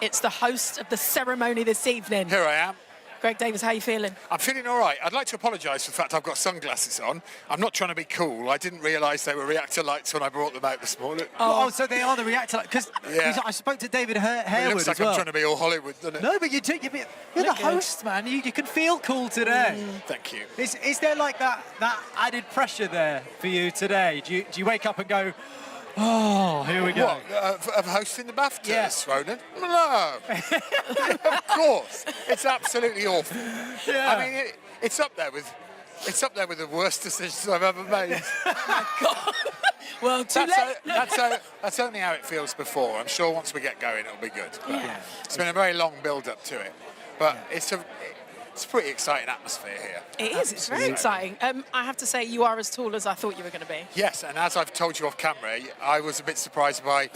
it's the host of the ceremony this evening. Here I am. Greg Davis, how are you feeling? I'm feeling all right. I'd like to apologise for the fact I've got sunglasses on. I'm not trying to be cool. I didn't realise they were reactor lights when I brought them out this morning. Oh, so they are the reactor lights. Because Yeah. I spoke to David Harewood It looks like as well. I'm trying to be all Hollywood, doesn't it? No, but you're the host, man. You can feel cool today. Thank you. Is there like that added pressure there for you today? Do you wake up and go, oh, here we go? What, of hosting the BAFTAs, Yeah. Ronan? No. Of course. It's absolutely awful. Yeah. I mean, it's up there with the worst decisions I've ever made. Well, too late. That's only how it feels before. I'm sure once we get going, it'll be good. But it's been a very long build-up to it. But it's a pretty exciting atmosphere here. It is, it's very exciting. I have to say, you are as tall as I thought you were going to be. Yes, and as I've told you off camera, I was a bit surprised by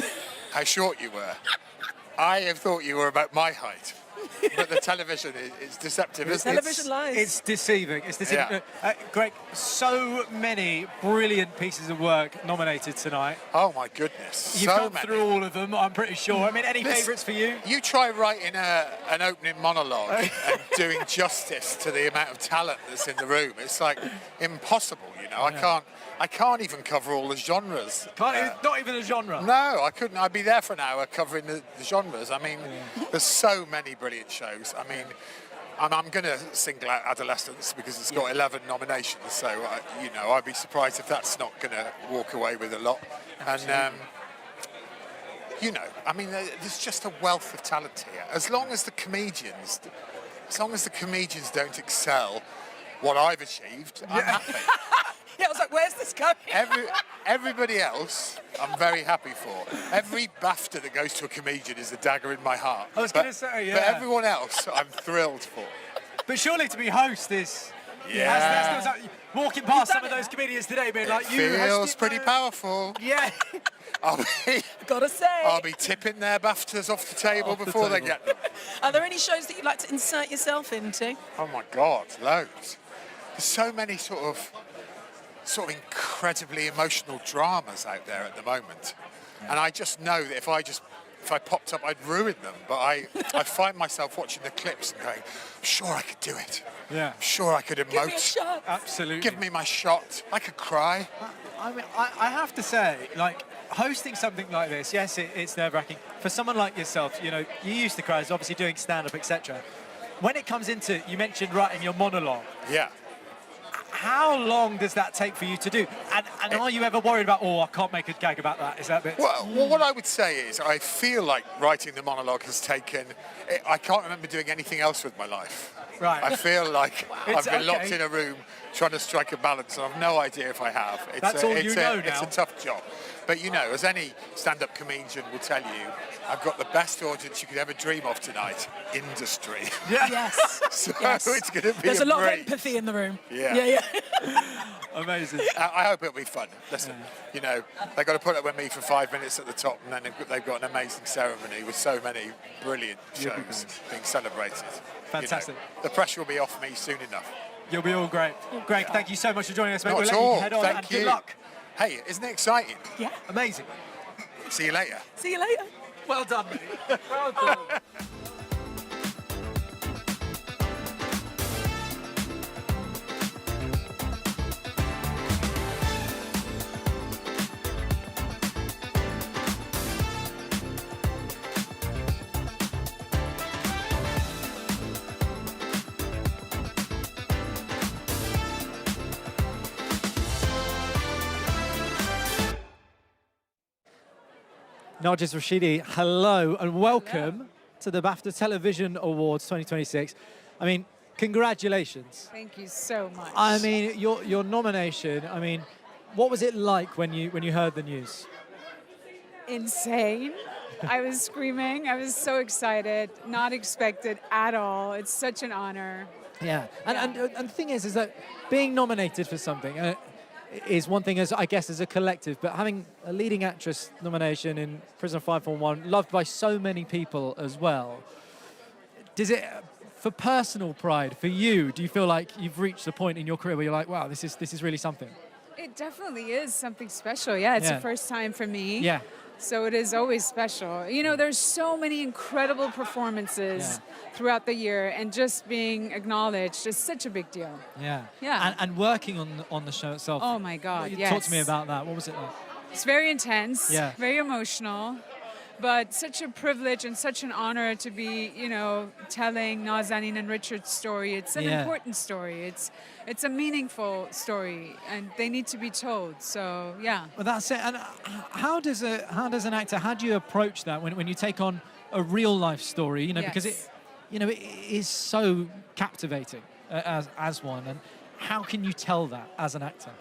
how short you were. I have thought you were about my height. But the television is deceptive, isn't it? Television lies. It's deceiving. It's deceiving. Yeah. Greg, so many brilliant pieces of work nominated tonight. Oh my goodness! You've so gone many. through all of them, I'm pretty sure. I mean, any Listen, favourites for you? You try writing an opening monologue and doing justice to the amount of talent that's in the room. It's like impossible, you know. I can't even cover all the genres. Not even a genre. No, I couldn't. I'd be there for an hour covering the genres. I mean, there's so many brilliant shows. I mean, I'm going to single out Adolescence because it's got 11 nominations. So, I'd be surprised if that's not going to walk away with a lot. Absolutely. And, I mean, there's just a wealth of talent here. As long as the comedians don't excel what I've achieved, I'm happy. Yeah, I was like, where's this going? Everybody else, I'm very happy for. Every BAFTA that goes to a comedian is a dagger in my heart. I was going to say, yeah. But everyone else, I'm thrilled for. But surely to be host is... Yeah. That's walking past some of those comedians today being like, you feels pretty powerful. Yeah. Gotta say. I'll be tipping their BAFTAs off the table before they get them. Are there any shows that you'd like to insert yourself into? Oh my God, loads. There's so many sort of incredibly emotional dramas out there at the moment. And I just know that if I popped up, I'd ruin them. But I find myself watching the clips and going, I'm sure I could do it. Yeah. I'm sure I could emote. Give me a shot. Absolutely. Give me my shot. I could cry. I mean, I have to say, like, hosting something like this, yes, it's nerve-wracking. For someone like yourself, you used to cry, obviously doing stand-up, etc. When it comes into, you mentioned writing your monologue. Yeah. How long does that take for you to do? And are you ever worried about, I can't make a gag about that? Is that a bit... Well, what I would say is I feel like writing the monologue has taken... I can't remember doing anything else with my life. Right. I feel like I've been locked okay. in a room trying to strike a balance, and I've no idea if I have. That's all you know now. It's a tough job. But, as any stand-up comedian will tell you, I've got the best audience you could ever dream of tonight, industry. Yeah. Yes. So yes. it's going to be There's a lot of breeze. empathy in the room. Yeah. Amazing. I hope it'll be fun. Listen, they've got to put up with me for 5 minutes at the top, and then they've got an amazing ceremony with so many brilliant shows being celebrated. Fantastic. The pressure will be off me soon enough. You'll be all great. Greg, thank you so much for joining us, mate. Not We'll at let all. you head on Thank and you. good luck. Hey, isn't it exciting? Yeah. Amazing. See you later. See you later. Well done, mate. Well done. Nargis Rashidi, hello and welcome to the BAFTA Television Awards 2026. I mean, congratulations. Thank you so much. I mean, your nomination, I mean, what was it like when you heard the news? Insane. I was screaming. I was so excited. Not expected at all. It's such an honor. Yeah, and the thing is that being nominated for something is one thing, as I guess, as a collective, but having a leading actress nomination in Prisoner 541, loved by so many people as well, does it, for personal pride, for you, do you feel like you've reached a point in your career where you're like, wow, this is really something? It definitely is something special. Yeah, it's the first time for me. Yeah. So it is always special. You know, there's so many incredible performances throughout the year, and just being acknowledged is such a big deal. Yeah. Yeah. And working on the show itself. Oh my God, yes. Talk to me about that. What was it like? It's very intense, Yeah. very emotional, but such a privilege and such an honor to be, you know, telling Nazanin and Richard's story. It's an important story. It's a meaningful story, and they need to be told. So yeah. Well, that's it. And how does an actor, how do you approach that when you take on a real life story? You know, because it is so captivating as one. And how can you tell that as an actor?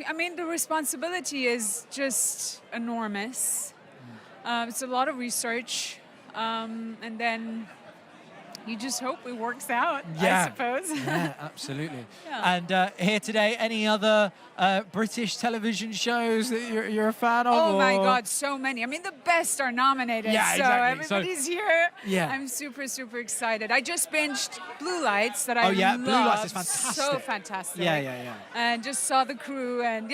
I mean, the responsibility is just enormous. It's a lot of research, and then you just hope it works out, I suppose. Yeah, absolutely. Yeah. And here today, any other British television shows that you're a fan of? Oh my or? God, so many. I mean, the best are nominated, Yeah, so exactly. everybody's here. Yeah. I'm super, super excited. I just binged Blue Lights that I love. Blue Lights is fantastic. So fantastic. Yeah. And just saw the crew, and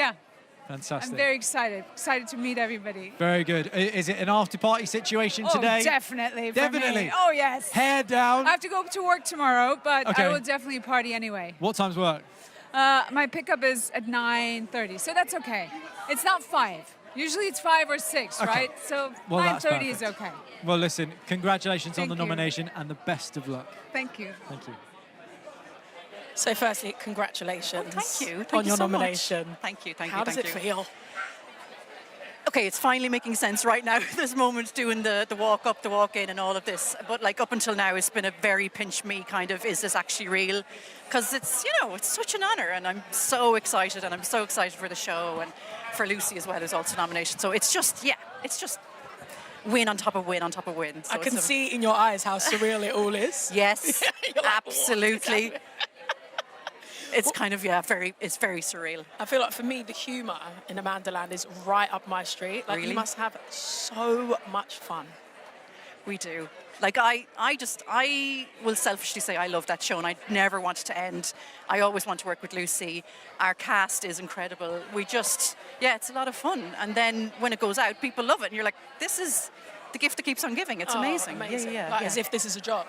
Fantastic. I'm very excited to meet everybody. Very good. Is it an after party situation Oh, today? definitely. for Definitely. me. Oh, yes. Hair down. I have to go to work tomorrow, but Okay. I will definitely party anyway. What time's work? My pickup is at 9:30, so that's okay. It's not 5. Usually it's 5 or 6, Okay. right? So Well, that's 9:30 is perfect. okay. Well, listen, congratulations on Thank the you. nomination and the best of luck. Thank you. Thank you. So firstly, congratulations Thank you. Thank on you your so much. nomination. Thank you. How does it feel? Okay, it's finally making sense right now, this moment doing the walk up, the walk in and all of this. But like up until now, it's been a very pinch me kind of, is this actually real? Because it's, it's such an honor, and I'm so excited, and I'm so excited for the show and for Lucy as well, who's also nominated. So it's just win on top of win on top of win. So I can see in your eyes how surreal it all is. Yes, You're like, absolutely. "What is It's kind of, it's very surreal. I feel like for me, the humour in Amanda Land is right up my street. Like, Really? you must have so much fun. We do. Like, I will selfishly say I love that show, and I never want it to end. I always want to work with Lucy. Our cast is incredible. We just, it's a lot of fun. And then when it goes out, people love it, and you're like, this is the gift that keeps on giving. It's amazing. Yeah. Like, as if this is a job.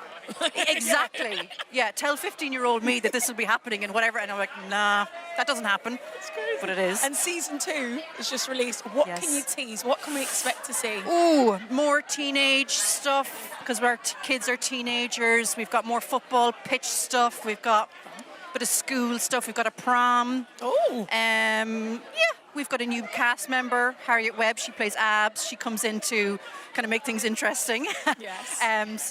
Exactly. Yeah, tell 15-year-old me that this will be happening and whatever, and I'm like, nah, that doesn't happen. It's crazy. But it is. And season 2 is just released. What can you tease? What can we expect to see? Ooh, more teenage stuff, because our kids are teenagers. We've got more football pitch stuff. We've got a bit of school stuff. We've got a prom. Oh. We've got a new cast member, Harriet Webb. She plays Abs. She comes in to kind of make things interesting. Yes. And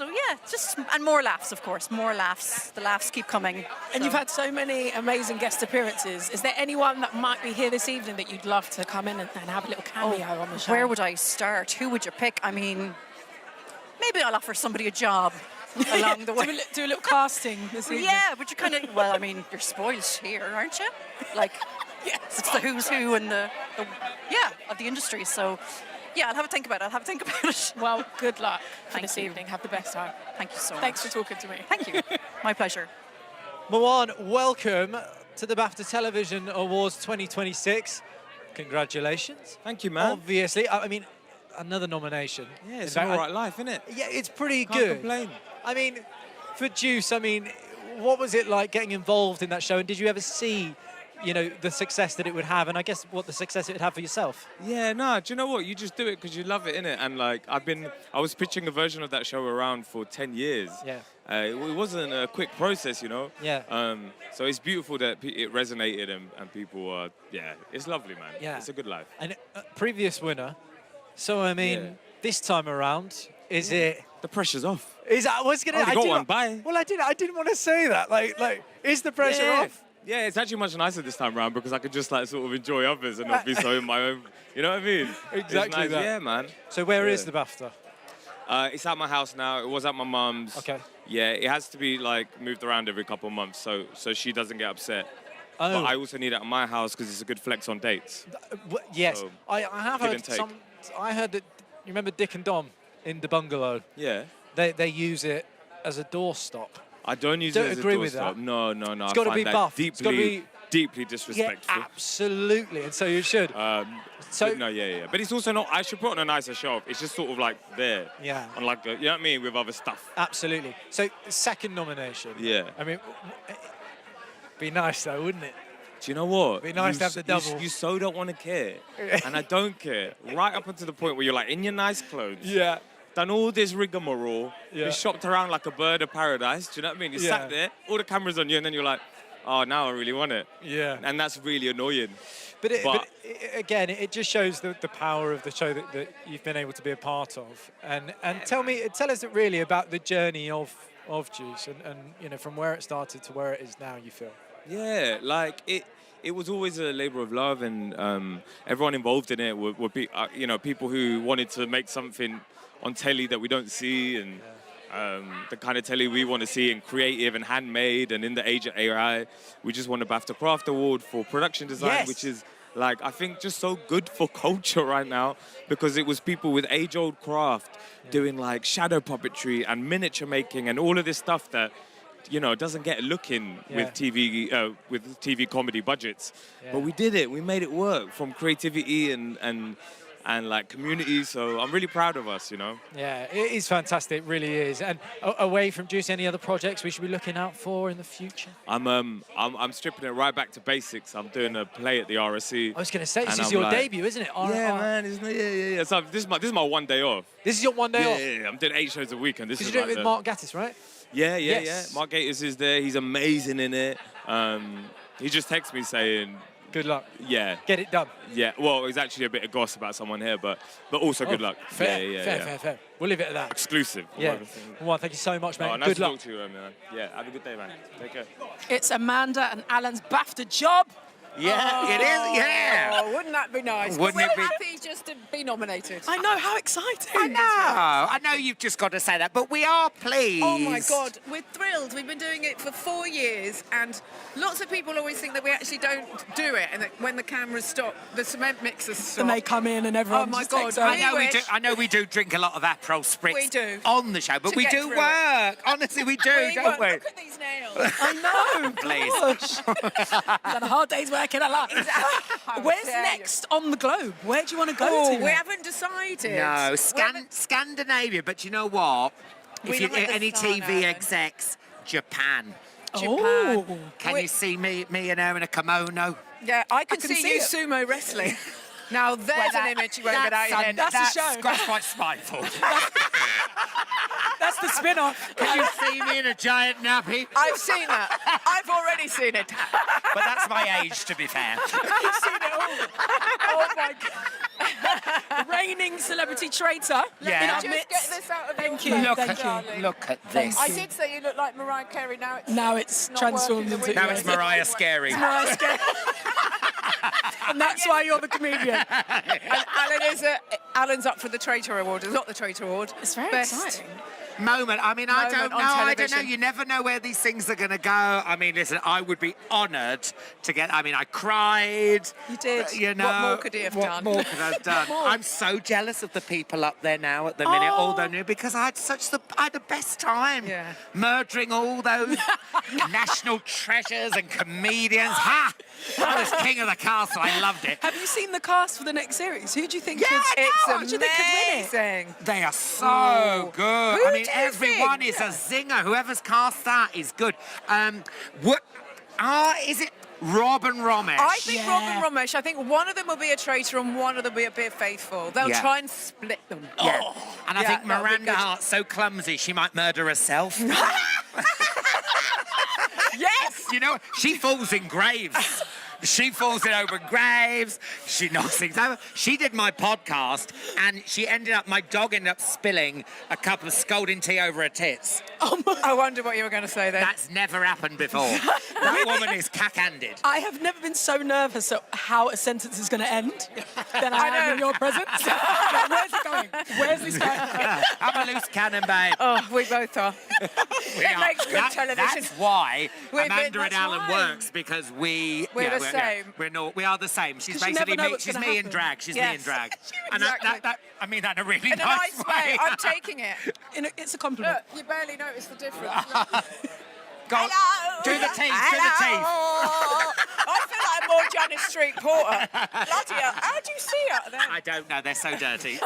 more laughs, of course. More laughs. The laughs keep coming. And you've had so many amazing guest appearances. Is there anyone that might be here this evening that you'd love to come in and have a little cameo on the show? Where would I start? Who would you pick? I mean, maybe I'll offer somebody a job along the way. Do a little casting this evening. Yeah, but you kind of, well, I mean, you're spoiled here, aren't you? Like, it's the who's who and the of the industry. So, I'll have a think about it. Well, good luck for this evening. Have the best time. Thank you so much. Thanks for talking to me. Thank you. My pleasure. Marwan, welcome to the BAFTA Television Awards 2026. Congratulations. Thank you, man. Obviously, I mean, another nomination. Yeah, it's In an fact, all right life, isn't it? Yeah, it's pretty Can't good. complain. I mean, for Juice, I mean, what was it like getting involved in that show? And did you ever see, the success that it would have? And I guess what the success it would have for yourself? Yeah, no, do you know what? You just do it because you love it, innit? And like, I was pitching a version of that show around for 10 years. Yeah. It wasn't a quick process, Yeah. So it's beautiful that it resonated and people are, it's lovely, man. Yeah. It's a good life. And previous winner, So, I mean, this time around, is it... The pressure's off. Is that, I was going to... I got one, bye. Well, I didn't want to say that. Like, is the pressure off? Yeah, it's actually much nicer this time around because I could just like sort of enjoy others and not be so in my own. You know what I mean? Exactly It's nice. that. Yeah, man. So where is the BAFTA? It's at my house now. It was at my mum's. Okay. Yeah, it has to be like moved around every couple of months so she doesn't get upset. Oh. But I also need it at my house because it's a good flex on dates. Yes, So, I have give heard and take. some. I heard that. You remember Dick and Dom in the bungalow? Yeah. They use it as a doorstop. I don't use Don't it as agree a with doorstop. that. No. It's I got to find be that buff. It's got to be deeply disrespectful. Yeah, absolutely, and so you should. So no, yeah. But it's also not. I should put on a nicer shelf. It's just sort of like there. Yeah. On like you know what I mean, with other stuff. Absolutely. So second nomination. Yeah. I mean, be nice though, wouldn't it? Do you know what? Be nice to have the double. You so don't want to care, and I don't care. Right up until the point where you're like in your nice clothes. Yeah. Done all this rigmarole. Yeah. You shopped around like a bird of paradise. Do you know what I mean? You sat there, all the cameras on you, and then you're like, oh, now I really want it. Yeah. And that's really annoying. But again, it just shows the power of the show that you've been able to be a part of. And tell us really about the journey of Juice and you know, from where it started to where it is now, you feel. Yeah, like it was always a labor of love, and everyone involved in it were you know, people who wanted to make something on telly that we don't see, and the kind of telly we want to see, and creative and handmade. And in the age of AI, we just won a BAFTA Craft Award for production design, which is like, I think, just so good for culture right now, because it was people with age-old craft doing like shadow puppetry and miniature making and all of this stuff that, you know, doesn't get a look in with TV comedy budgets. But we did it. We made it work from creativity and like community. So I'm really proud of us, you know. Yeah, it is fantastic. It really is. And away from Juice, any other projects we should be looking out for in the future? I'm stripping it right back to basics. I'm doing a play at the RSC. I was going to say, this is your debut, isn't it? Yeah, man. Isn't it? Yeah. So this is my one day off. This is your one day off? Yeah. I'm doing 8 shows a week, and this is because you're doing it with Mark Gatiss, right? Yeah. Mark Gatiss is there. He's amazing in it. He just texted me saying, good luck. Yeah. Get it done. Yeah. Well, it's actually a bit of goss about someone here, but also good luck. Fair. We'll leave it at that. Exclusive. Yeah. Well, thank you so much, mate. Nice good to luck. talk to you, man. Yeah. Have a good day, man. Take care. It's Amanda and Alan's BAFTA job. Yeah, it is, yeah. Oh, wouldn't that be nice? Wouldn't We're it be- happy just to be nominated. I know, how exciting. I know you've just got to say that, but we are pleased. Oh my God, we're thrilled. We've been doing it for 4 years, and lots of people always think that we actually don't do it, and that when the cameras stop, the cement mixers stop. And they come in and everyone Oh my just God, takes over. I know we do drink a lot of Aperol Spritz We do. on the show, but To we get do through work. Honestly, we do, don't we? Look at these nails. I know. Please. Gosh. Done a hard day's work in a lot. Where's next on the globe? Where do you want to go to? We haven't decided. No, Scandinavia, but you know what? We If you like the any sauna, TV then. execs, Japan. Japan. Can you see me and her in a kimono? Yeah, I can see you it. sumo wrestling. Now there's an image you won't get out of your head. That's a show. That's quite spiteful. That's the spin-off. Can you see me in a giant nappy? I've seen that. I've already seen it. But that's my age, to be fair. You've seen it all. Oh my God. Reigning celebrity traitor. Yeah. Let me just get this out of Thank your you. face, Thank you. darling. Look at this. I did say you look like Mariah Carey. Now it's not transformed working the into... way Now it's Mariah Scary. It's Mariah Scary. And that's why you're the comedian. And Alan's up for the Traitor Award. It's not the Traitor Award. It's very Best exciting. Moment. I mean, I don't Moment on know. I don't know. television. You never know where these things are going to go. I mean, listen, I would be honoured to get... I mean, I cried. You did. You know. What more could he have done? What more could I have done? I'm so jealous of the people up there now at the minute, although new, because I had the best time. Yeah. Murdering all those national treasures and comedians. Ha! I was king of the castle. I loved it. Have you seen the cast for the next series? Who do you think Yeah, could... it's Who do you think could win it? amazing. They are so good. Who I mean, do you everyone think? is a zinger. Whoever's cast that is good. Is it Rob and Romesh? I think Rob and Romesh, I think one of them will be a traitor and one of them will be a faithful. They'll Yeah. try and split them. Yeah. And I Yeah, think that'll be Miranda good. Hart's so clumsy she might murder herself. Yes! You know, she falls in graves. She falls in open graves. She knocks things over. She did my podcast, and my dog ended up spilling a cup of scalding tea over her tits. I wonder what you were going to say then. That's never happened before. That woman is cack-handed. I have never been so nervous at how a sentence is going to end than I am in your presence. Like, where's it going? Where's this going? I'm a loose cannon, babe. Oh, we both are. It makes good television. That's why Amanda and that's Alan why. works, because we're the same. We are the same. She's 'Cause you never basically know me. what's She's gonna me in happen. drag. She's me Yes. in drag. And Exactly. I mean that in a really In a nice way. I'm taking it. It's a compliment. Look, you barely notice the difference. Go on. Do the teeth. Do the teeth. I feel like I'm more Janice Street Porter. Bloody hell. How do you see her then? I don't know. They're so dirty.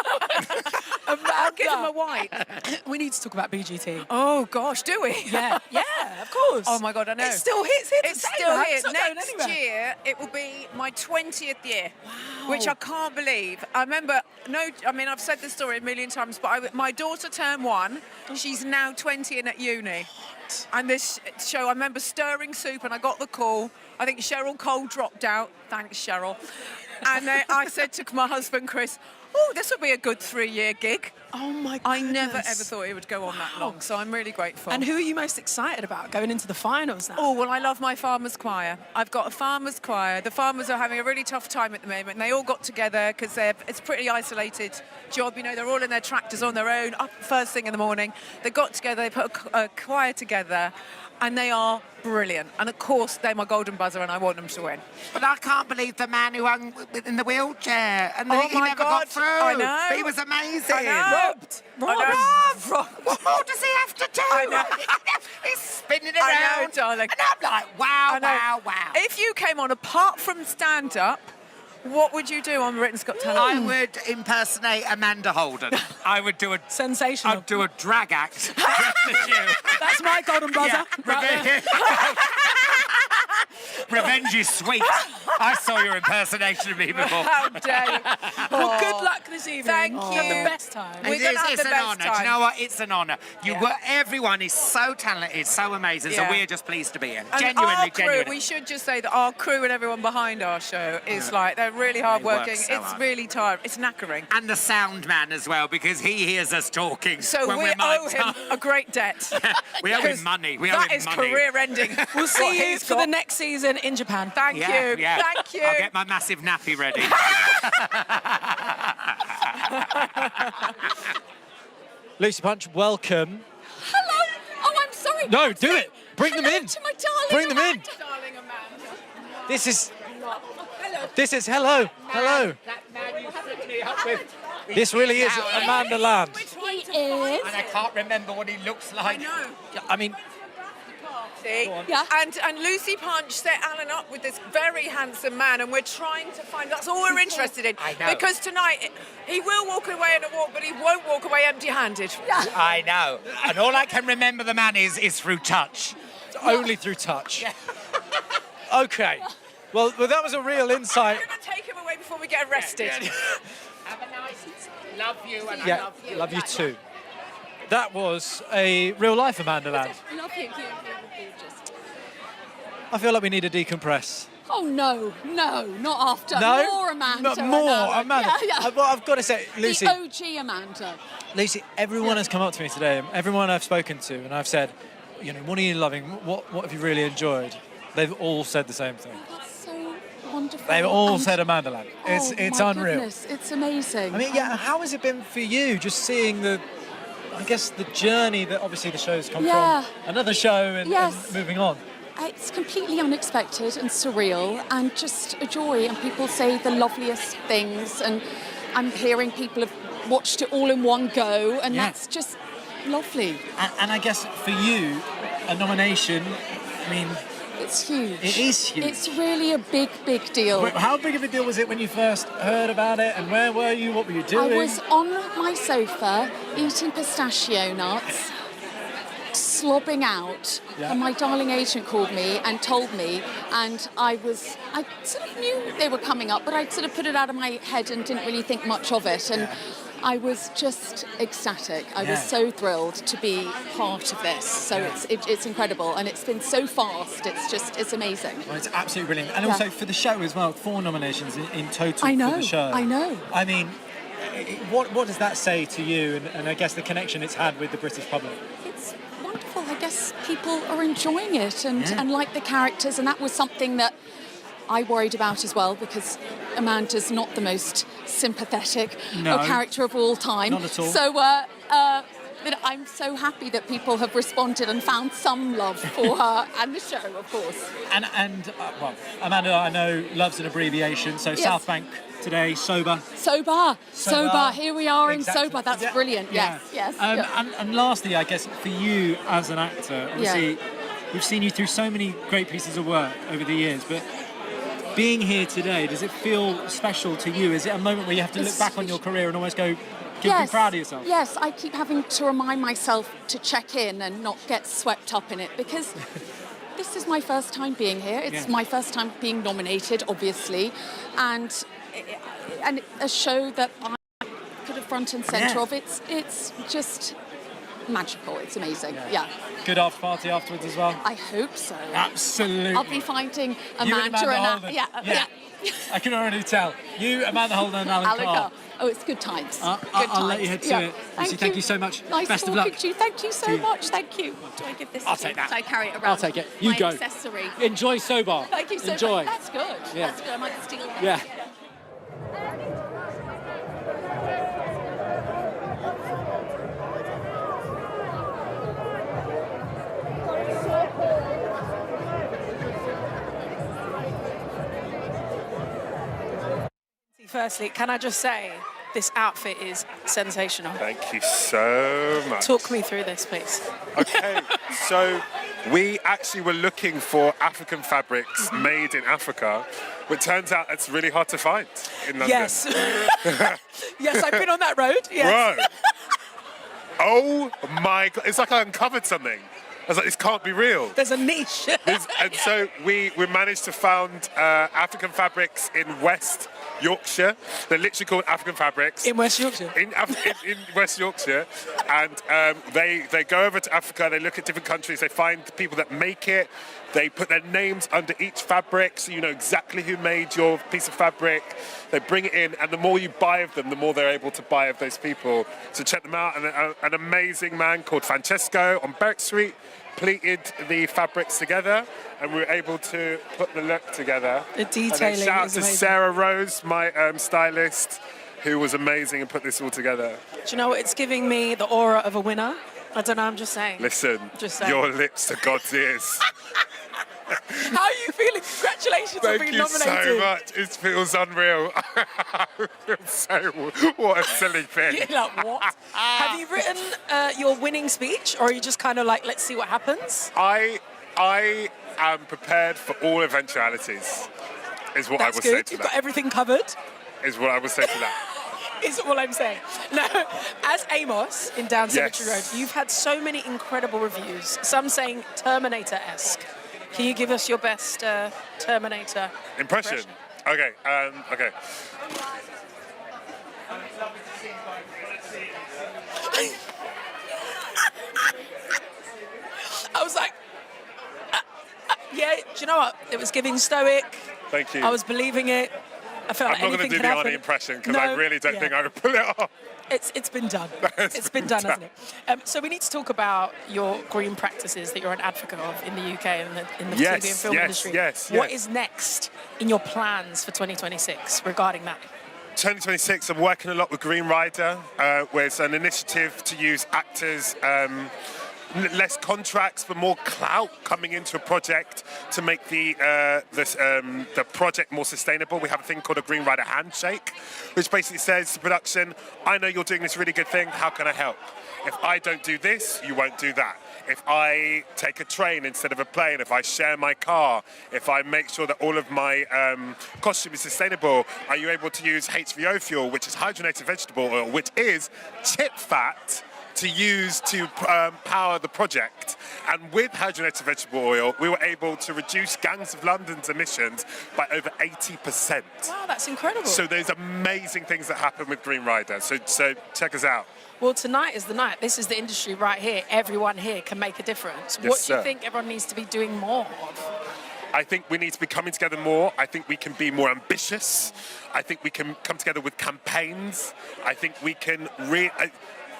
I'll give them a white. We need to talk about BGT. Oh, gosh, do we? Yeah, of course. Oh, my God, I know. It still hits here to It's say still that. here. It's not going Next anywhere. year, it will be my 20th year, which I can't believe. I remember, I've said this story a million times, but my daughter turned 1. She's now 20 and at uni. And this show, I remember stirring soup and I got the call. I think Cheryl Cole dropped out. Thanks, Cheryl. And I said to my husband, Chris, this will be a good 3-year gig. Oh, my I goodness. never, ever thought it would go on that long, so I'm really grateful. And who are you most excited about going into the finals now? Oh, well, I love my farmers' choir. I've got a farmers' choir. The farmers are having a really tough time at the moment, and they all got together because it's a pretty isolated job. They're all in their tractors on their own, up first thing in the morning. They got together, they put a choir together, and they are brilliant. And, of course, they're my golden buzzer, and I want them to win. But I can't believe the man who hung in the wheelchair and Oh, he my never God. got through. I know. He was amazing. I know. Rob. What more does he have to do? I know. He's spinning around. I know, darling. And I'm like, wow, wow, wow. If you came on, apart from stand-up, what would you do on Britain's Got Talent? I would impersonate Amanda Holden. I would do a sensational. I'd do a drag act. Just as you. That's my golden buzzer. Yeah, revenge is sweet. I saw your impersonation of me before. How dare you? Well, good luck this evening. Thank you. Have the best time. We're gonna have It's the an best honour. time. Do you know what? It's an honour. Everyone is so talented, so amazing. Yeah. So we're just pleased to be here. And Genuinely, our crew, genuinely. we should just say that our crew and everyone behind our show is they're really hard working. work so It's hard. really tiring. It's knackering. And the sound man as well, because he hears us talking. So when we we're owe mic'd him up. a great debt. We owe him money. We owe That him is money. career-ending. We'll see What you he's for got. the next season in Japan. Thank Yeah, you. yeah. Thank you. I'll get my massive nappy ready. Lucy Punch, welcome. Hello. Oh, I'm sorry. No, do it. Bring them in. To my darling Bring them in. This is hello. Hello. This really is Amanda Land. He is. And I can't remember what he looks like. I mean, Yeah. And Lucy Punch set Alan up with this very handsome man, and we're trying to find. That's all we're interested in. I know. Because tonight he will walk away in a walk, but he won't walk away empty-handed. I know. And all I can remember the man is through touch. only through touch. Okay. Well, that was a real insight. I'm going to take him away before we get arrested. Have a nice. Love you and I Yeah, love you. love you too. That was a real life Amanda Land. Love you, just. I feel like we need to decompress. Oh no, not after. No? More Amanda. Not and more Alan. Amanda. Yeah. I've got to say, Lucy. The OG Amanda. Lucy, everyone has come up to me today, everyone I've spoken to, and I've said, what are you loving? What have you really enjoyed? They've all said the same thing. That's so wonderful. They've all And- said Amanda Land. It's my unreal. Goodness, it's amazing. I mean, yeah, how has it been for you just seeing the journey that obviously the show's come Yeah. from another show and moving on? It's completely unexpected and surreal and just a joy, and people say the loveliest things, and I'm hearing people have watched it all in one go, and that's just lovely. And I guess for you, a nomination, I mean... It's huge. It is huge. It's really a big, big deal. Wait, how big of a deal was it when you first heard about it, and where were you, what were you doing? I was on my sofa eating pistachio nuts, slobbing out, and my darling agent called me and told me, and I sort of knew they were coming up, but I'd sort of put it out of my head and didn't really think much of it. And I was just ecstatic. I was so thrilled to be part of this. So it's incredible, and it's been so fast. It's amazing. Well, it's absolutely brilliant, and also for the show as well. 4 nominations in total I know, for the show. I know. I mean, what does that say to you, and I guess the connection it's had with the British public? It's wonderful. I guess people are enjoying it and like the characters, and that was something that I worried about as well, because Amanda's not the most sympathetic character of all time. Not at all. So but I'm so happy that people have responded and found some love for her and the show, of course. And well, Amanda, I know, loves an abbreviation, so Yes. South Bank today, sober. Sober. Here we are Exactly. in Sober. That's brilliant. Yeah. Yes. And lastly, I guess for you as an actor, obviously, we've seen you through so many great pieces of work over the years, but being here today, does it feel special to you? Is it a moment where you have to look back on your career and almost go, be proud of yourself? Yes, I keep having to remind myself to check in and not get swept up in it, because this is my first time being here. It's my first time being nominated, obviously, and a show that I put a front and centre of. It's just magical. It's amazing. Yeah. Good after party afterwards as well? I hope so. Absolutely. I'll be finding Amanda Holden. yeah. I can already tell. You, Amanda Holden, and Alan Carr. Oh, it's good times. I'll let you head to it. Lucy, thank you so much. Nice Best of talking luck. to you. Thank you so much. Thank you. Do I give this I'll to take you? that. Do I carry it around? I'll take it. You My go. accessory. Enjoy Sobar. Thank you so Enjoy. much. That's good. Yeah. That's good. I might steal that. Yeah. Firstly, can I just say, this outfit is sensational. Thank you so much. Talk me through this, please. Okay, so we actually were looking for African fabrics made in Africa, but turns out it's really hard to find in London. Yes. Yes, I've been on that road. Yes. Bro. Oh my God, it's like I uncovered something. I was like, this can't be real. There's a niche. And so we managed to find African fabrics in West Yorkshire. They're literally called African fabrics. In West Yorkshire? In West Yorkshire. And they go over to Africa, they look at different countries, they find the people that make it, they put their names under each fabric so you know exactly who made your piece of fabric. They bring it in, and the more you buy of them, the more they're able to buy of those people. So check them out. And an amazing man called Francesco on Berwick Street pleated the fabrics together, and we were able to put the look together. The detailing and then shout out is to amazing. Sarah Rose, my stylist, who was amazing and put this all together. Do you know what? It's giving me the aura of a winner. I don't know, I'm just saying. Listen, Just saying. your lips to God's ears. How are you feeling? Congratulations on being nominated. Thank you so much. It feels unreal. What a silly thing. You're like, what? Have you written your winning speech, or are you just kind of like, let's see what happens? I am prepared for all eventualities, is what That's I would good. say to You've that. got everything covered. Is what I would say to that. Is all I'm saying. Now, as Amos in Down Cemetery Yes. Road, you've had so many incredible reviews. Some saying Terminator-esque. Can you give us your best Terminator Impression? Okay, okay. I was like, yeah, do you know what? It was giving stoic. Thank you. I was believing it. I felt I'm like not going to anything do could the happen. Arnie impression because No, I really don't yeah. think I would pull it off. It's been done. It's been done, hasn't it? So we need to talk about your green practices that you're an advocate of in the UK and in the TV and film industry. What is next in your plans for 2026 regarding that? 2026, I'm working a lot with Green Rider, where it's an initiative to use actors, less contracts but more clout coming into a project to make the project more sustainable. We have a thing called a Green Rider handshake, which basically says to production, I know you're doing this really good thing, how can I help? If I don't do this, you won't do that. If I take a train instead of a plane, if I share my car, if I make sure that all of my costume is sustainable, are you able to use HVO fuel, which is hydrogenated vegetable oil, which is chip fat, to use to power the project? And with hydrogenated vegetable oil, we were able to reduce Gangs of London's emissions by over 80%. Wow, that's incredible. So there's amazing things that happen with Green Rider. So check us out. Well, tonight is the night. This is the industry right here. Everyone here can make a difference. Yes, what do you sir. think everyone needs to be doing more of? I think we need to be coming together more. I think we can be more ambitious. I think we can come together with campaigns. I think we can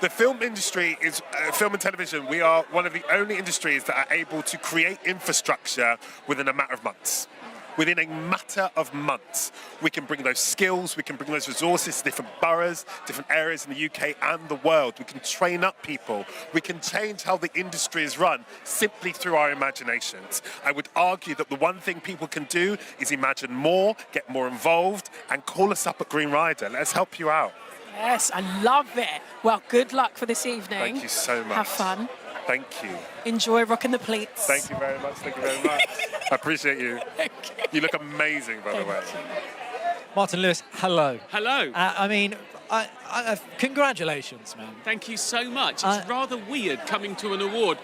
the film industry is, film and television, we are one of the only industries that are able to create infrastructure within a matter of months. Within a matter of months, we can bring those skills, we can bring those resources to different boroughs, different areas in the UK and the world. We can train up people. We can change how the industry is run simply through our imaginations. I would argue that the one thing people can do is imagine more, get more involved, and call us up at Green Rider. Let's help you out. Yes, I love it. Well, good luck for this evening. Thank you so much. Have fun. Thank you. Enjoy rocking the pleats. Thank you very much. Thank you very much. I appreciate you. You look amazing, by the way. Martin Lewis, hello. Hello. I mean, congratulations, man. Thank you so much. It's rather weird coming to an award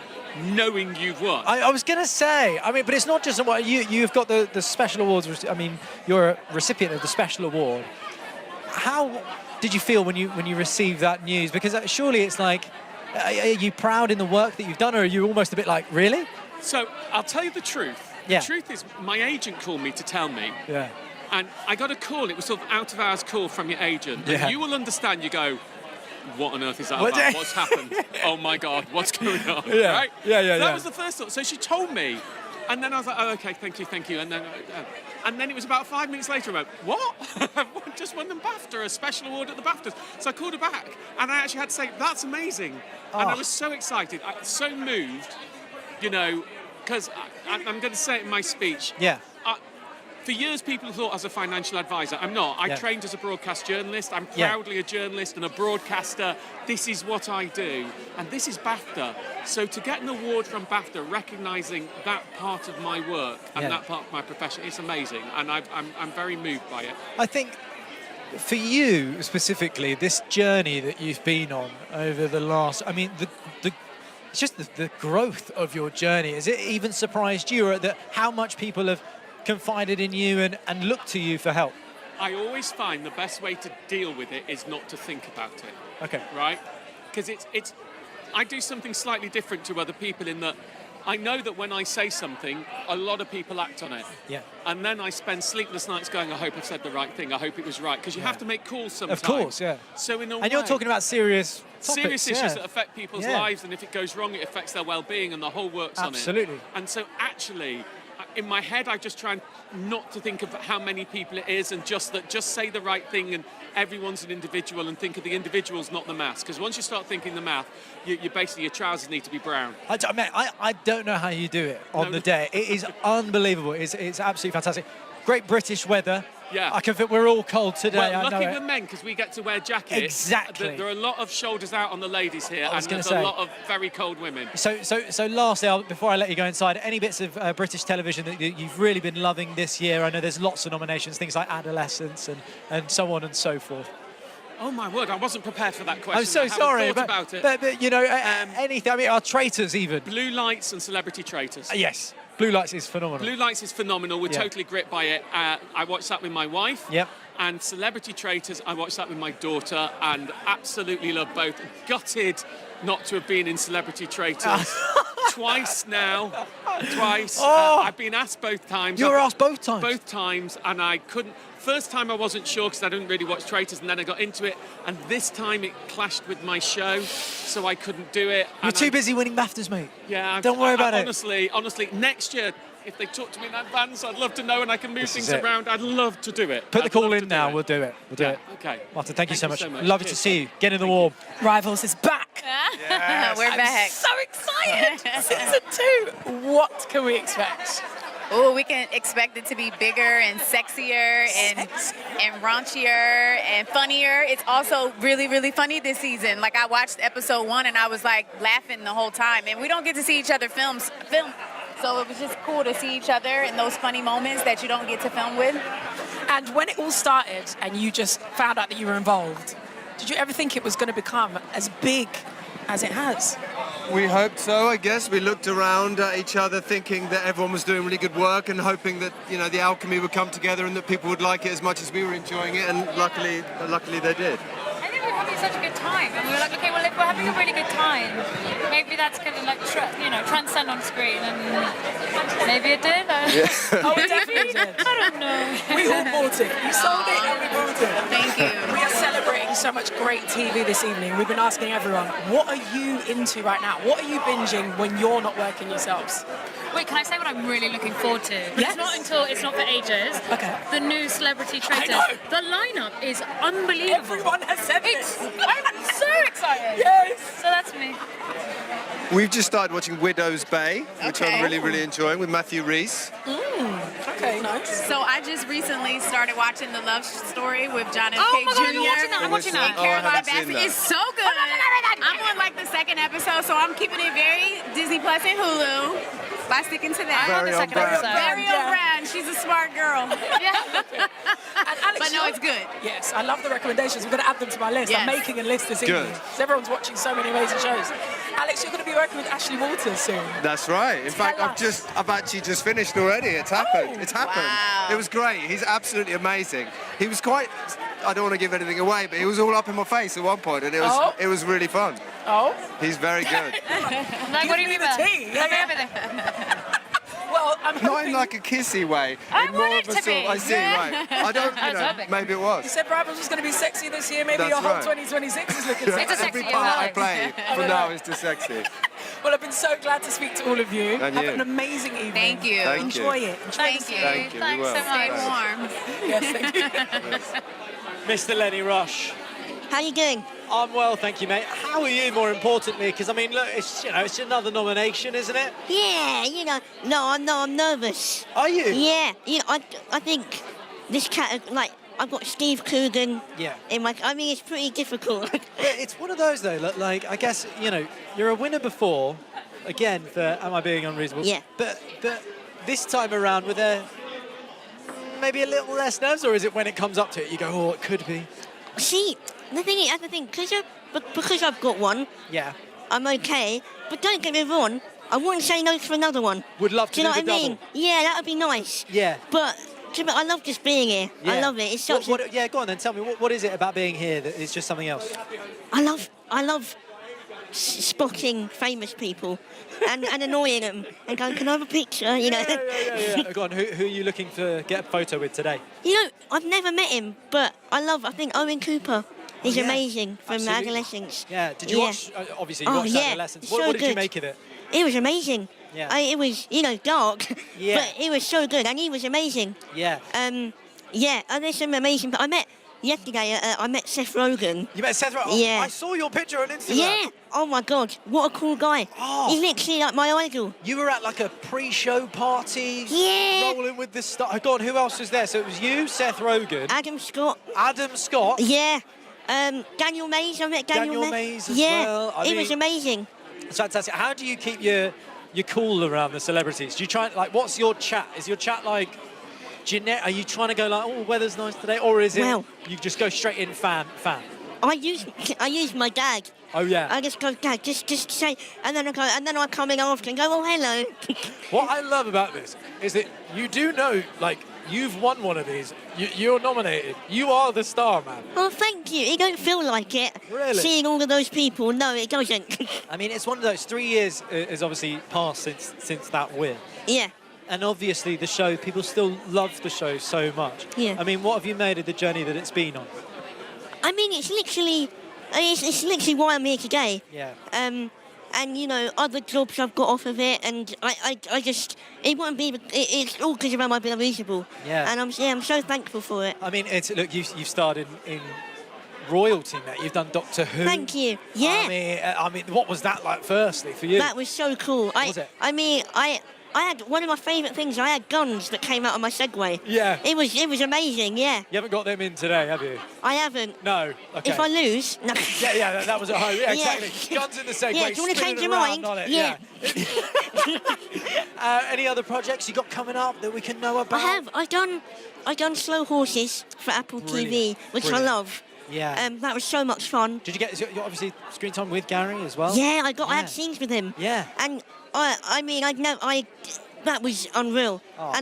knowing you've won. I was going to say, I mean, but it's not just a award. You've got the special awards. I mean, you're a recipient of the special award. How did you feel when you received that news? Because surely it's like, are you proud in the work that you've done, or are you almost a bit like, really? So I'll tell you the truth. Yeah. The truth is, my agent called me to tell me. Yeah. And I got a call. It was sort of out of hours call from your agent. Yeah. And you will understand. You go, what on earth is that about? What's happened? Oh my God, what's going on? Yeah. Right? Yeah. That was the first thought. So she told me, and then I was like, oh, okay, thank you. And then it was about 5 minutes later. I went, what? I've just won the BAFTA, a special award at the BAFTAs. So I called her back, and I actually had to say, that's amazing. And I was so excited, so moved, you know, because I'm going to say it in my speech. Yeah. For years, people thought I was a financial advisor. I'm not. I trained as a broadcast journalist. I'm proudly a journalist and a broadcaster. This is what I do. And this is BAFTA. So to get an award from BAFTA recognising that part of my work and that part of my profession, it's amazing. And I'm very moved by it. I think for you specifically, this journey that you've been on over the last, I mean, it's just the growth of your journey. Has it even surprised you that how much people have confided in you and looked to you for help? I always find the best way to deal with it is not to think about it. Okay. Right? Because I do something slightly different to other people in that I know that when I say something, a lot of people act on it. Yeah. And then I spend sleepless nights going, I hope I've said the right thing. I hope it was right. Because you have to make calls sometimes. Of course, yeah. So in a way... And you're talking about serious topics, serious issues that affect people's lives, and if it goes wrong, it affects their well-being, and the whole works on it. Absolutely. And so actually, in my head, I just try not to think of how many people it is, and just say the right thing, and everyone's an individual, and think of the individuals, not the mass. Because once you start thinking the math, you basically, your trousers need to be brown. I don't know how you do it on the day. It is unbelievable. It's absolutely fantastic. Great British weather. Yeah. I can feel we're all cold today. Well, I know lucky it. we're men because we get to wear jackets. Exactly. There are a lot of shoulders out on the ladies here, and there's a lot of very cold women. So lastly, before I let you go inside, any bits of British television that you've really been loving this year? I know there's lots of nominations, things like Adolescence and so on and so forth. Oh my word, I wasn't prepared for that question. I'm so I haven't sorry, thought about it. But you know, anything. I mean, our traitors even. Blue Lights and Celebrity Traitors. Yes. Blue Lights is phenomenal. Blue Lights is phenomenal. We're totally gripped by it. I watched that with my wife. Yep. And Celebrity Traitors, I watched that with my daughter and absolutely love both. Gutted not to have been in Celebrity Traitors. Twice now. Twice. I've been asked both times. You were asked both times? Both times, and I couldn't. First time I wasn't sure because I didn't really watch Traitors, and then I got into it, and this time it clashed with my show, so I couldn't do it. You're too busy winning BAFTAs, mate. Yeah. Don't worry about it. Honestly, next year, if they talk to me in advance, I'd love to know, and I can move things around. I'd love to do it. Put the call in now. We'll do it. We'll do it. Okay. Martin, thank you so much. Lovely to see you. Get in the warm. Rivals is back. Yes. We're back. I'm so excited. Season 2. What can we expect? Oh, we can expect it to be bigger and sexier and raunchier and funnier. It's also really, really funny this season. Like, I watched episode 1 and I was like laughing the whole time. And we don't get to see each other film. So it was just cool to see each other in those funny moments that you don't get to film with. And when it all started and you just found out that you were involved, did you ever think it was going to become as big as it has? We hoped so, I guess. We looked around at each other thinking that everyone was doing really good work and hoping that, you know, the alchemy would come together and that people would like it as much as we were enjoying it, and luckily they did. I think we were having such a good time, and we were like, okay, well, if we're having a really good time, maybe that's going to, like, transcend on screen, and maybe it did. Oh, it definitely did. I don't know. We all bought it. You sold it and we bought it. Thank you. We are celebrating so much great TV this evening. We've been asking everyone, what are you into right now? What are you binging when you're not working yourselves? Wait, can I say what I'm really looking forward to? Yes. It's not for ages. Okay. The new Celebrity Traitors. know. The lineup is unbelievable. Everyone has said this. I'm so excited. Yes. So that's me. We've just started watching Widow's Bay, which I'm really, really enjoying, with Matthew Rhys. Okay, nice. So I just recently started watching The Love Story with John F. Oh K. my Jr. God, I'm watching that. I'm watching that. And Caroline haven't seen Baffin. that. It's so good. I'm on like the second episode, so I'm keeping it very Disney Plus and Hulu by sticking to that. Very on brand. Very on brand. She's a smart girl. And Alex, But no, it's good. Yes, I love the recommendations. We're going to add them to my list. Yes. I'm making a list this Good. evening. Because everyone's watching so many amazing shows. Alex, you're going to be working with Ashley Walters soon. That's right. In fact, Tell us. I've actually just finished already. It's happened. It's happened. Wow. It was great. He's absolutely amazing. He was quite, I don't want to give anything away, but he was all up in my face at one point, and it was really fun. Oh? He's very good. Like, what do you mean by tea. Tell me everything. Well, I'm Not in hoping... like a kissy way. I in want more it of a to sort. be. I see, Yeah. right. I don't, I was hoping. maybe it You was. said Brabham's was going to be sexy this year. Maybe That's your whole right. 2026 is looking It's a sexy. sexy Every year, part I Alex. play from now is just sexy. Well, I've been so glad to speak to all of you. And Have you. an amazing evening. Thank you. Thank Enjoy you. it. Enjoy Thank the you. scene. Thank you. Thanks We will. so Stay much. warm. Yes, thank you. Mr. Lenny Rush. How you doing? I'm well, thank you, mate. How are you, more importantly? Because, I mean, look, it's another nomination, isn't it? Yeah, I'm nervous. Are you? Yeah, I think this cat, like, I've got Steve Coogan. Yeah. I mean, it's pretty difficult. It's one of those, though, like, I guess, you're a winner before, again, for Am I Being Unreasonable? Yeah. But this time around, were there maybe a little less nerves, or is it when it comes up to it, you go, oh, it could be? See, the thing is, because I've got one, Yeah. I'm okay. But don't get me wrong, I wouldn't say no to another one. Would love to Do you know do what the I mean? double. Yeah, that would be nice. Yeah. But I love just being here. I Yeah. love it. It's such. Yeah, go on then. Tell me, what is it about being here that is just something else? I love spotting famous people and annoying them and going, can I have a picture? You know. Yeah. Go on. Who are you looking to get a photo with today? You know, I've never met him, but I think Owen Cooper. He's yeah. amazing from Absolutely. Adolescence. Yeah. Did you watch? Obviously, you watched Adolescence. So What did you good. make of it? It was amazing. Yeah. It was, dark, Yeah. but it was so good, and he was amazing. Yeah. There's some amazing. I met yesterday. I met Seth Rogen. You met Seth Rogen? Yeah. I saw your picture on Instagram. Yeah. Oh my God, what a cool guy. Oh. He's literally like my idol. You were at like a pre-show party. Yeah. Rolling with the star. God, who else was there? So it was you, Seth Rogen. Adam Scott. Adam Scott. Yeah. Daniel Mays. I met Daniel Mays as yeah. well. It was amazing. It's fantastic. How do you keep your cool around the celebrities? Do you try, like, what's your chat? Is your chat like, are you trying to go like, oh, weather's nice today? Or is it you just go straight in fan? I use my dad. Oh, yeah. I just go, Dad, just say, and then I come in after and go, oh, hello. What I love about this is that you do know, like, you've won one of these. You're nominated. You are the star, man. Oh, thank you. It don't feel like it. Really? Seeing all of those people, no, it doesn't. I mean, it's one of those. 3 years has obviously passed since that win. Yeah. And obviously the show, people still love the show so much. Yeah. I mean, what have you made of the journey that it's been on? I mean, it's literally why I'm here today. Yeah. And other jobs I've got off of it, and I just, it wouldn't be, it's all because of Am I Being Unreasonable. Yeah. And I'm so thankful for it. I mean, look, you've starred in royalty, mate. You've done Doctor Who. Thank you. Yeah. I mean, what was that like, firstly, for you? That was so cool. Was it? I mean, I had one of my favourite things. I had guns that came out of my Segway. Yeah. It was amazing. Yeah. You haven't got them in today, have you? I haven't. No. Okay. If I lose, no. Yeah, that was at home. Yeah, Yeah. exactly. Guns in the Segway. Yeah, do you want to spinning change your around mind? on it. Yeah. Any other projects you got coming up that we can know about? I've done Slow Horses for Apple TV, which Brilliant. I love. Yeah. That was so much fun. Did you get obviously screen time with Gary as well? Yeah, I had scenes with him. Yeah. And that was unreal. Oh.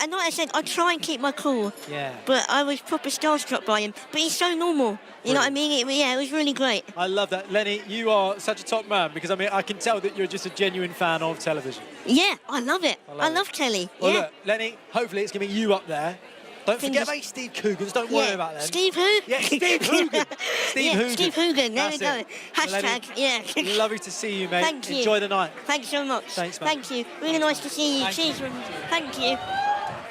And like I said, I try and keep my cool. Yeah. But I was proper starstruck by him. But he's so normal. You know what I mean? It was really great. I love that. Lenny, you are such a top man because, I mean, I can tell that you're just a genuine fan of television. Yeah, I love it. I love telly. Well, yeah. look, Lenny, hopefully it's going to be you up there. Don't forget about Steve Coogans. Don't worry about them. Steve who? Yeah, Steve Coogan. Steve Coogan. Steve Coogan. There we go. Lenny, Hashtag, lovely to see you, mate. Thank you. Enjoy the night. Thanks so much. Thanks, man. Thank you. Really nice to see you. Cheers. Thank you.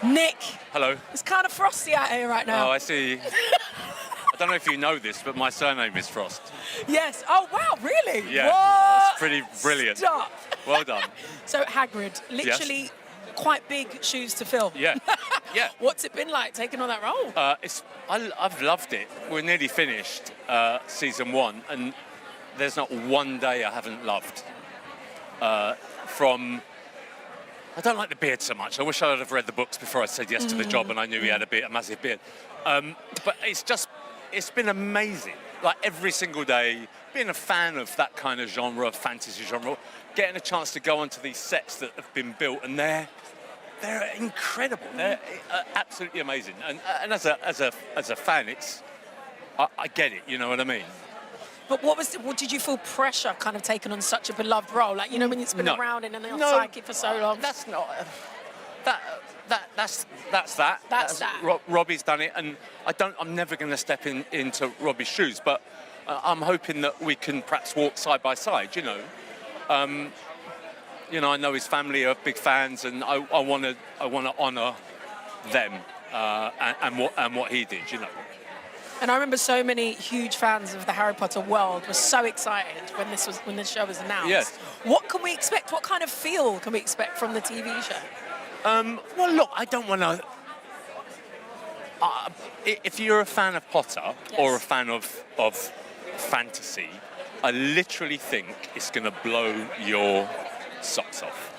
Nick, Hello. it's kind of frosty out here right now. Oh, I see. I don't know if you know this, but my surname is Frost. Yes. Oh, wow, really? Yeah, What? it's pretty brilliant. Stop. Well done. So, Hagrid, literally quite big shoes to fill. Yeah, yeah. What's it been like taking on that role? I've loved it. We're nearly finished season 1, and there's not one day I haven't loved. I don't like the beard so much. I wish I'd have read the books before I said yes to the job and I knew he had a massive beard. But it's been amazing. Like every single day, being a fan of that kind of genre, fantasy genre, getting a chance to go onto these sets that have been built, and they're incredible. They're absolutely amazing. And as a fan, I get it. You know what I mean? But what did you feel pressure kind of taking on such a beloved role? Like, you know, when it's been around and on psyche for so long? That's not... That's that. Robbie's done it, and I'm never going to step into Robbie's shoes, but I'm hoping that we can perhaps walk side by side, you know. I know his family are big fans, and I want to honour them and what he did, you know. And I remember so many huge fans of the Harry Potter world were so excited when this show was announced. Yes. What can we expect? What kind of feel can we expect from the TV show? Well, look, I don't want to... if you're a fan of Potter or a fan of fantasy, I literally think it's going to blow your socks off.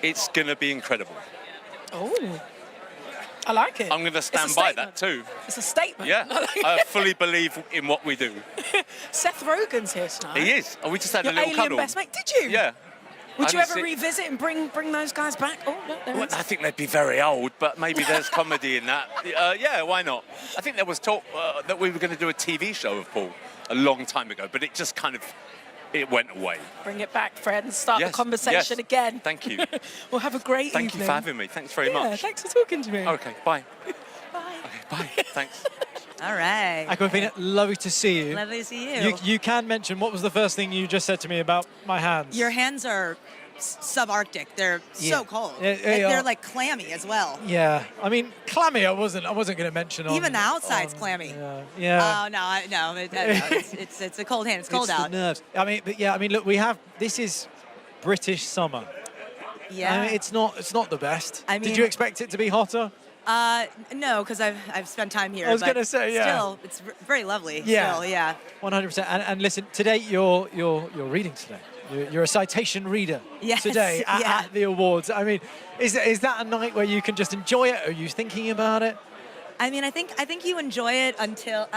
It's going to be incredible. Oh, I like it. I'm going to stand by that too. It's a statement. Yeah, I fully believe in what we do. Seth Rogen's here tonight. He is. Oh, we just had Your a little alien cuddle. best mate. Did you? Yeah. Would you ever revisit and bring those guys back? Oh, no, there is. I think they'd be very old, but maybe there's comedy in that. Yeah, why not? I think there was talk that we were going to do a TV show of Paul a long time ago, but it just kind of went away. Bring it back, friends. Start the conversation again. Thank you. We'll have a great evening. Thank you for having me. Thanks very much. Thanks for talking to me. Okay, bye. Bye. Okay, bye. Thanks. All right. Aquafina, lovely to see you. Lovely to see you. You can mention, what was the first thing you just said to me about my hands? Your hands are subarctic. They're so cold. They're like clammy as well. Yeah, I mean, clammy. I wasn't going to mention. Even the outside's clammy. Yeah. Oh no, it's a cold hand. It's cold out. The nerves. I mean, but yeah, I mean, look, this is British summer. Yeah. I mean, it's not the best. I mean, did you expect it to be hotter? No, because I've spent time here. I was going to say, yeah. Still, it's very lovely. Yeah. Still, yeah. 100%. And listen, today you're reading today. You're a citation reader today at the awards. I mean, is that a night where you can just enjoy it? Are you thinking about it? I mean, I think you enjoy it until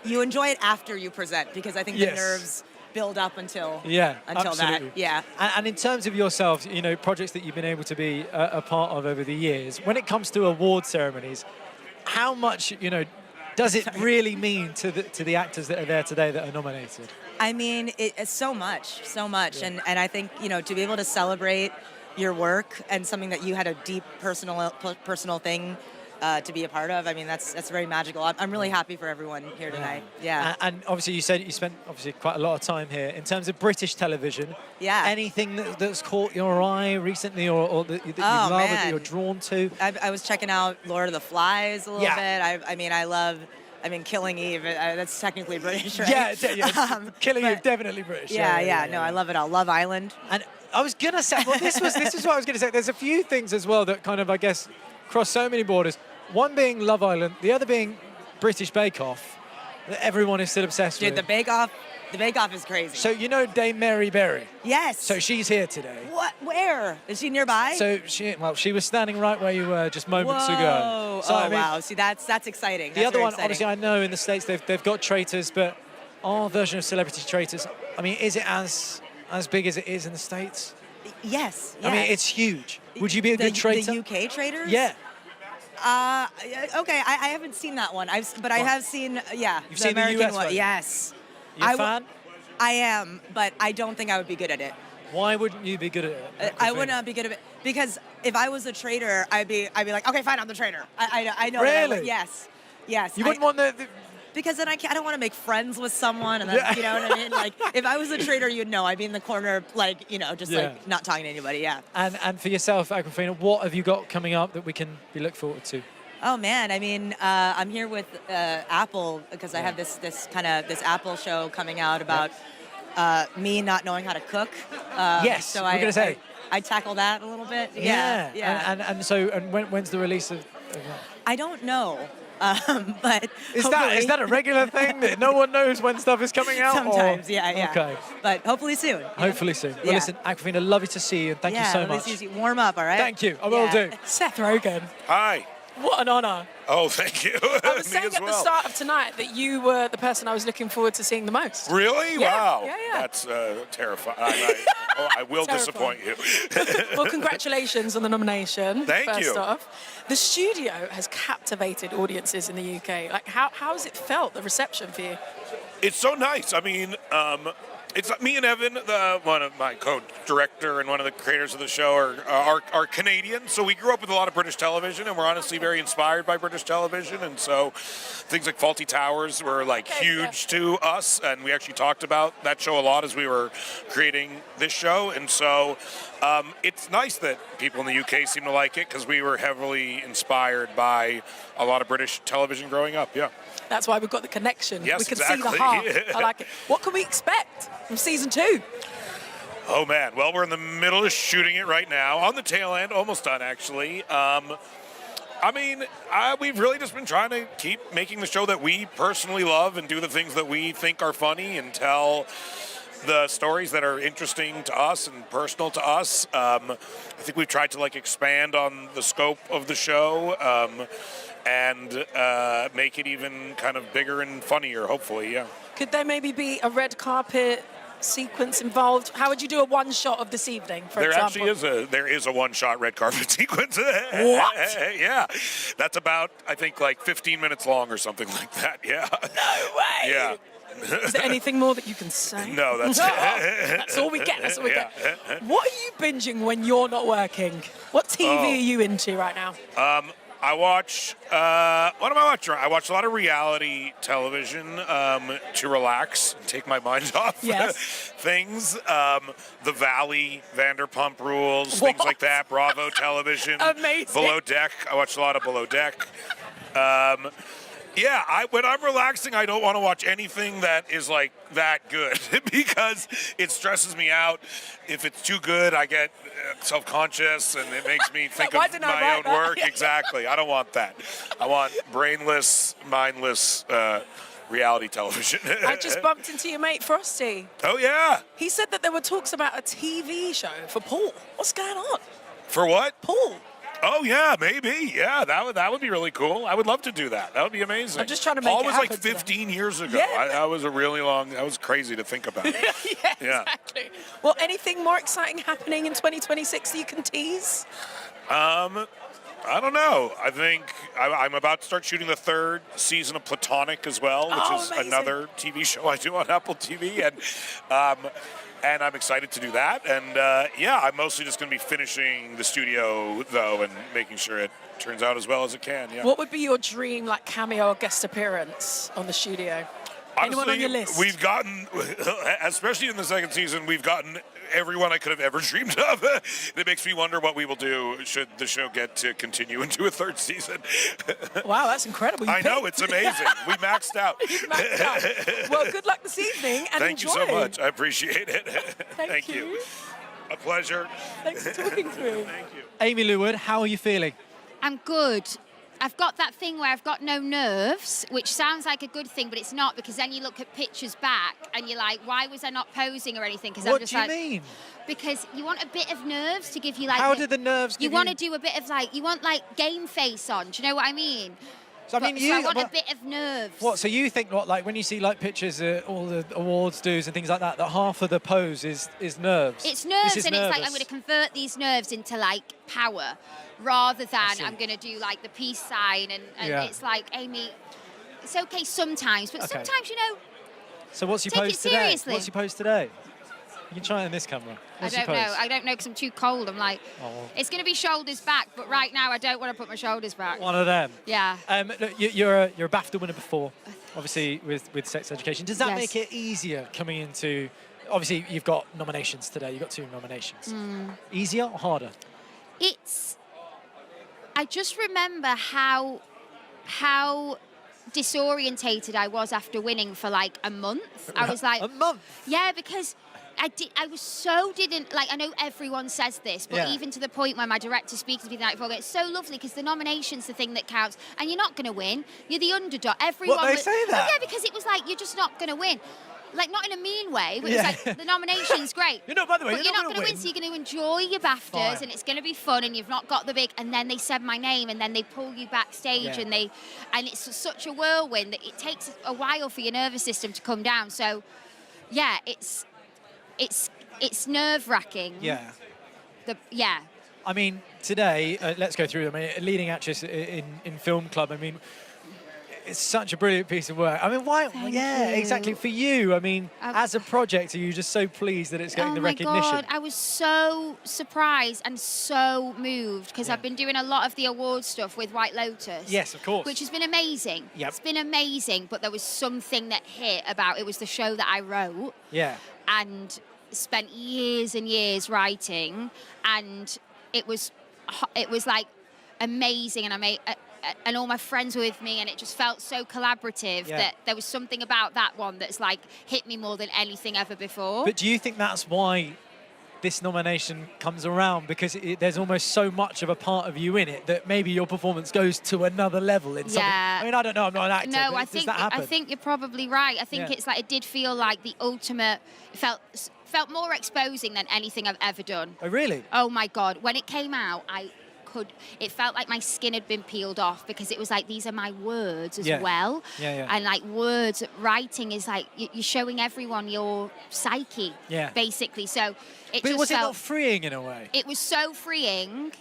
you enjoy it after you present, because I think the nerves build up until absolutely. that. Yeah. And in terms of yourselves, you know, projects that you've been able to be a part of over the years, when it comes to award ceremonies, how much, you know, does it really mean to the actors that are there today that are nominated? I mean, it's so much. Yeah. And I think, you know, to be able to celebrate your work and something that you had a deep personal thing to be a part of, I mean, that's very magical. I'm really happy for everyone here tonight. Yeah. And obviously you said you spent obviously quite a lot of time here. In terms of British television, anything that's caught your eye recently or that you love or that you're drawn to? I was checking out Lord of the Flies a little bit. I mean, Killing Eve, that's technically British, right? Yeah, Killing Eve, definitely British. Yeah. No, I love it all. Love Island. And I was going to say, well, this is what I was going to say. There's a few things as well that kind of, I guess, cross so many borders. One being Love Island, the other being British Bake Off, that everyone is still obsessed with. Dude, the Bake Off The Bake Off is crazy. So you know Dame Mary Berry? Yes. So she's here today. What? Where? Is she nearby? So she was standing right where you were just moments ago. So, oh, wow. See, that's exciting. The other one, obviously, I know in the States they've got Traitors, but our version of Celebrity Traitors, I mean, is it as big as it is in the States? Yes. I mean, it's huge. Would you be a good traitor? The UK Traitors? Yeah. Okay, I haven't seen that one. I have seen, You've seen American the US one. version? Yes. You a fan? I am, but I don't think I would be good at it. Why wouldn't you be good at it? I would not be good at it because if I was a traitor, I'd be like, okay, fine, I'm the traitor. I know. Really? Yes. You wouldn't want the because then I don't want to make friends with someone, and then, you know what I mean? Like, if I was a traitor, you'd know. I'd be in the corner, like, just like not talking to anybody. Yeah. And for yourself, Aquafina, what have you got coming up that we can look forward to? Oh man, I mean, I'm here with Apple because I have this Apple show coming out about me not knowing how to cook. Yes, so we're going to say. I tackle that a little bit. Yeah. Yeah. And when's the release of that? I don't know. But is that a regular thing that no one knows when stuff is coming out? Sometimes, yeah. Okay. But hopefully soon. Hopefully soon. Well, listen, Aquafina, lovely to see you. And thank you so much. See you. Warm up, all right? Thank you. I will do. Seth Rogen. Hi. What an honour. Oh, thank you. I was saying at the start of tonight that you were the person I was looking forward to seeing the most. Really? Yeah, Wow. yeah. That's terrifying. I will disappoint you. Well, congratulations on the nomination. Thank first you. off. The studio has captivated audiences in the UK. Like, how has it felt, the reception for you? It's so nice. I mean, it's me and Evan, one of my co-director and one of the creators of the show, are Canadian. So we grew up with a lot of British television, and we're honestly very inspired by British television. And so things like Fawlty Towers were like huge to us, and we actually talked about that show a lot as we were creating this show. And so it's nice that people in the UK seem to like it because we were heavily inspired by a lot of British television growing up. Yeah. That's why we've got the connection. Yes, we can exactly. see the heart. I like it. What can we expect from season 2? Oh, man. Well, we're in the middle of shooting it right now. On the tail end. Almost done, actually. We've really just been trying to keep making the show that we personally love and do the things that we think are funny and tell the stories that are interesting to us and personal to us. I think we've tried to expand on the scope of the show and make it even kind of bigger and funnier, hopefully, yeah. Could there maybe be a red carpet sequence involved? How would you do a one shot of this evening, for example? There is a one-shot red carpet sequence. What? Yeah. That's about, I think, 15 minutes long or something like that, yeah. No way! Yeah. Is there anything more that you can say? No, that's That's all we get. That's all we get. What are you binging when you're not working? What TV are you into right now? I watch, what am I watching? I watch a lot of reality television to relax and take my mind off things. The Valley, Vanderpump Rules, things like that. Bravo Television. Amazing. Below Deck. I watch a lot of Below Deck. When I'm relaxing, I don't want to watch anything that is that good because it stresses me out. If it's too good, I get self-conscious and it makes me think of my own work. Exactly. I don't want that. I want brainless, mindless reality television. I just bumped into your mate Frosty. Oh, yeah. He said that there were talks about a TV show for Paul. What's going on? For what? Paul. Oh, yeah, maybe. Yeah, that would be really cool. I would love to do that. That would be amazing. I'm just trying to make Paul it was happen 15 years ago. Yeah. That was a really long, that was crazy to think about. Yeah, exactly. Well, anything more exciting happening in 2026 that you can tease? I don't know. I think I'm about to start shooting the 3rd season of Platonic as well, which is amazing. another TV show I do on Apple TV. And I'm excited to do that. And I'm mostly just going to be finishing the studio, though, and making sure it turns out as well as it can. Yeah. What would be your dream, cameo or guest appearance on the studio? Anyone on your list? We've gotten, especially in the 2nd season, we've gotten everyone I could have ever dreamed of. It makes me wonder what we will do should the show get to continue into a 3rd season. Wow, that's incredible. I know, it's amazing. We maxed out. You've maxed out. Well, good luck this evening and Thank enjoy. you so much. I appreciate it. Thank you. A pleasure. Thanks for talking to me. Thank you. Amy Lou Wood, how are you feeling? I'm good. I've got that thing where I've got no nerves, which sounds like a good thing, but it's not, because then you look at pictures back and you're like, why was I not posing or anything? Because I'm just What do you mean? Because you want a bit of nerves to give you like. How did the nerves? You want to do a bit of like, you want like game face on. Do you know what I mean? So I mean, I want a bit of nerves. What? So you think what? Like when you see like pictures, all the awards dues and things like that, that half of the pose is nerves. It's nerves, This is and it's like I'm nervous. going to convert these nerves into like power, rather than I'm going to do like the peace sign, and Yeah. it's like, Amy, it's okay sometimes, but Okay. sometimes, you know, So what's your take it pose today? seriously. What's your pose today? You can try it in this camera. What's I your don't know. pose? I don't know because I'm too cold. I'm like, Oh. it's going to be shoulders back, but right now I don't want to put my shoulders back. One of them. Yeah. Look, you're a BAFTA winner before, obviously with sex education. Does that Yes. make it easier coming into? Obviously, you've got nominations today. You've got 2 nominations. Easier or harder? I just remember how disorientated I was after winning for like a month. I was like, a month? Yeah, because I know everyone says this, but Yeah. even to the point where my director speaks to me the night before, it's so lovely because the nomination's the thing that counts, and you're not going to win. You're the underdog. Everyone What, they say that? Oh, yeah, because it was like, you're just not going to win. Like, not in a mean way, but Yeah. it's like, the nomination's great. By the way, but you're not going gonna to win, win. so you're going to enjoy your BAFTAs, Fine. and it's going to be fun, and you've not got the big, and then they said my name, and then they pull you backstage, Yeah. and it's such a whirlwind that it takes a while for your nervous system to come down. So, yeah, it's nerve-wracking. Yeah. Yeah. I mean, today, let's go through them. I mean, leading actress in Film Club. I mean, it's such a brilliant piece of work. I mean, why? Thank yeah, you. exactly. For you, I mean, as a project, are you just so pleased that it's getting the recognition? Oh my God, I was so surprised and so moved because I've been doing a lot of the award stuff with White Lotus. Yes, of course. Which has been amazing. Yep. It's been amazing, but there was something that hit about it was the show that I wrote Yeah. and spent years and years writing, and it was like amazing, and I made. And all my friends were with me, and it just felt so collaborative that there was something about that one that's like hit me more than anything ever before. But do you think that's why this nomination comes around? Because there's almost so much of a part of you in it that maybe your performance goes to another level in something. I mean, I don't know, I'm not an actor. No, but does that happen? I think you're probably right. I think it's like, it did feel like the ultimate. It felt more exposing than anything I've ever done. Oh, really? Oh my God! When it came out, it felt like my skin had been peeled off, because it was like, these are my words as well. Yeah. And like, words, writing is like, you're showing everyone your psyche, basically. So it But just was it felt, not freeing in a way? it was so freeing.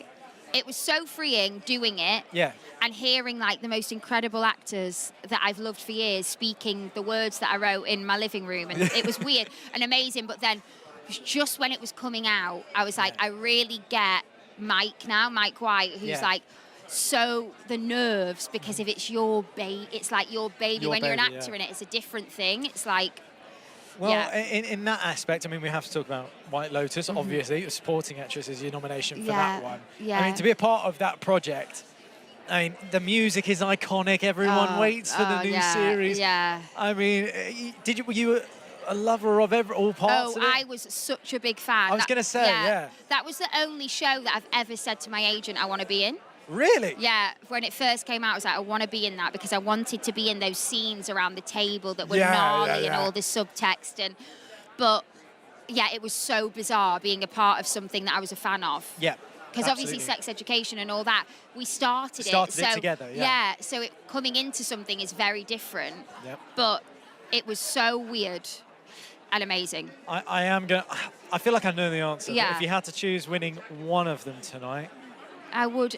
It was so freeing doing it. Yeah. And hearing like the most incredible actors that I've loved for years speaking the words that I wrote in my living room. And it was weird and amazing. But then just when it was coming out, I was like, I really get Mike White, who's like, so the nerves, because if it's your baby, it's like your baby. When you're an actor in it, it's a different thing. It's like, well, in that aspect, I mean, we have to talk about White Lotus, obviously. Supporting actress is your nomination for that one. Yeah. I mean, to be a part of that project, I mean, the music is iconic. Everyone waits for the new series. Yeah. I mean, were you a lover of all parts of it? I was such a big fan. I was going to say, yeah. That was the only show that I've ever said to my agent I want to be in. Really? Yeah, when it first came out, I was like, I want to be in that, because I wanted to be in those scenes around the table that were gnarly and all the subtext. But yeah, it was so bizarre being a part of something that I was a fan of. Yeah. Because obviously sex education and all that, we started it so, together, so coming into something is very different. Yep. But it was so weird and amazing. I feel like I know the answer. Yeah. But if you had to choose winning one of them tonight. I would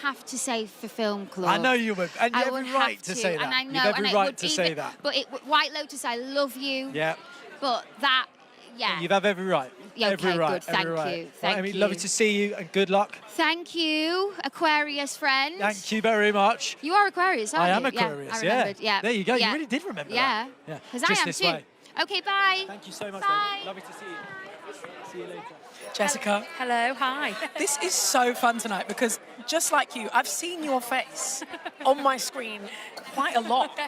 have to say for Film Club. I know you would. And you have would every right have to say that. And I know, you have every and right it to would say that. But White Lotus, I love you. Yeah. But that, You have every right. Yeah, every okay, right. good. Thank every right. you. Thank I mean, you. lovely to see you and good luck. Thank you, Aquarius friend. Thank you very much. You are Aquarius, aren't I you? am Aquarius, I remembered. Yeah. There you go. Yeah. You really did remember Yeah. that. Yeah. Because I Just am this too. way. Okay, bye. Thank you so much. Bye. Lovely to see you. See you later. Jessica. Hello, hi. This is so fun tonight because, just like you, I've seen your face on my screen quite a lot.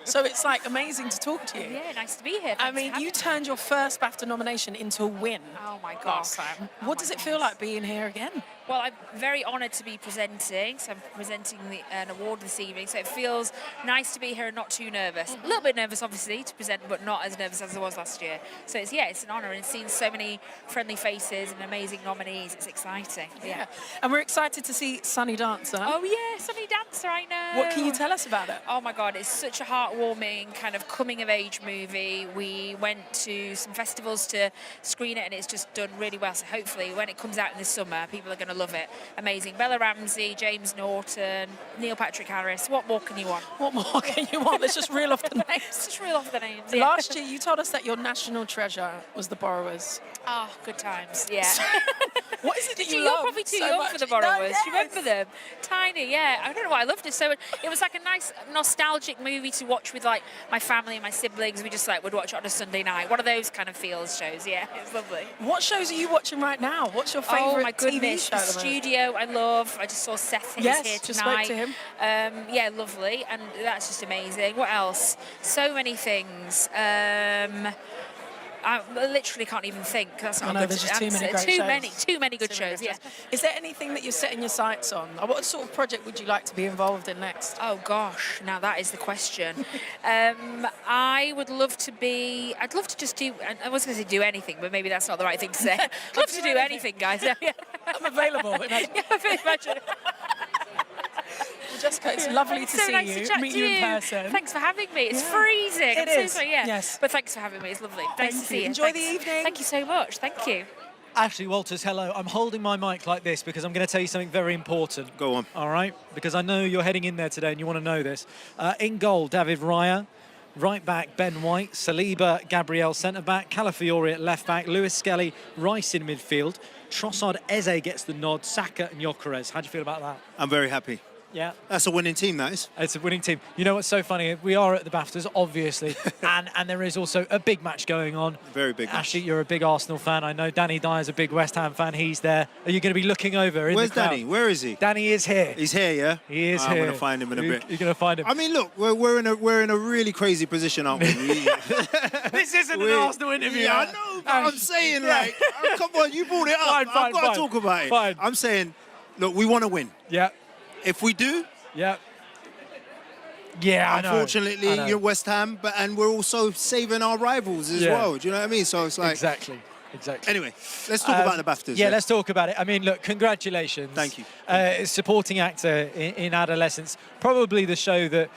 So it's like amazing to talk to you. Yeah, nice to be here. I mean, you turned your first BAFTA nomination into a win. Oh my gosh. Last time. What does it feel like being here again? Well, I'm very honoured to be presenting. So I'm presenting an award this evening. So it feels nice to be here and not too nervous. A little bit nervous, obviously, to present, but not as nervous as I was last year. So it's an honour, and seeing so many friendly faces and amazing nominees. It's exciting. Yeah. And we're excited to see Sunny Dancer. Oh yeah, Sunny Dancer, I know. What can you tell us about it? Oh my God, it's such a heartwarming kind of coming-of-age movie. We went to some festivals to screen it, and it's just done really well. So hopefully, when it comes out in the summer, people are going to love it. Amazing. Bella Ramsey, James Norton, Neil Patrick Harris. What more can you want? What more can you want? Let's just reel off the names. Just reel off the names. Last year, you told us that your national treasure was The Borrowers. Oh, good times. Yeah. What is it that you You're love probably too so young much? for The Borrowers. No, yes. Do you remember them? Tiny, yeah. I don't know why I loved it. So it was like a nice nostalgic movie to watch with like my family and my siblings. We just would watch it on a Sunday night. One of those kind of feels shows. Yeah, it's lovely. What shows are you watching right now? What's your favourite Oh my goodness, TV show? The Studio I love. I just saw Seth here Yes, tonight. just spoke to him. Yeah, lovely, and that's just amazing. What else? So many things. I literally can't even think. That's not I a know, good there's just too many answer. great shows. Too many good shows. Yeah. Is there anything that you're setting your sights on? Or what sort of project would you like to be involved in next? Oh gosh, now that is the question. I would love to be. I'd love to just do. I was going to say do anything, but maybe that's not the right thing to say. I'd love to do anything, guys. I'm available. Imagine. Jessica, it's lovely to so see nice you, to chat meet to you in person. Thanks for having me. It's Yeah. freezing. It I'm is. so sorry. Yeah. Yes. But thanks for having me. It's lovely. Nice to see you. Enjoy the Thanks. evening. Thank you so much. Thank you. Ashley Walters, hello. I'm holding my mic like this because I'm going to tell you something very important. Go on. All right? Because I know you're heading in there today and you want to know this. In goal, David Raya. Right back, Ben White. Saliba, Gabriel, centre-back. Calafiori at left-back. Lewis Skelly, Rice in midfield. Trossard, Eze gets the nod. Saka and Gyökeres. How do you feel about that? I'm very happy. Yeah. That's a winning team, that is. It's a winning team. You know what's so funny? We are at the BAFTAs, obviously, and there is also a big match going on. Very big match. Ashley, you're a big Arsenal fan. I know Danny Dyer's a big West Ham fan. He's there. Are you going to be looking over in Where's the crowd? Danny? Where is he? Danny is here. He's here, yeah? He is I'm here. going to find him in a bit. You're going to find him. I mean, look, we're in a really crazy position, aren't we? This isn't an Arsenal interview. Yeah, I know, but I'm saying, like, come on, you brought it up. Fine, I've got to talk about it. Fine. I'm saying, look, we want to win. Yeah. If we do, yeah. Yeah, unfortunately, I know. you're West Ham, and we're also saving our rivals as well. Do you know what I mean? So it's like Exactly. Anyway, let's talk about the BAFTAs. Yeah, let's talk about it. I mean, look, congratulations. Thank you. Supporting actor in adolescence, probably the show that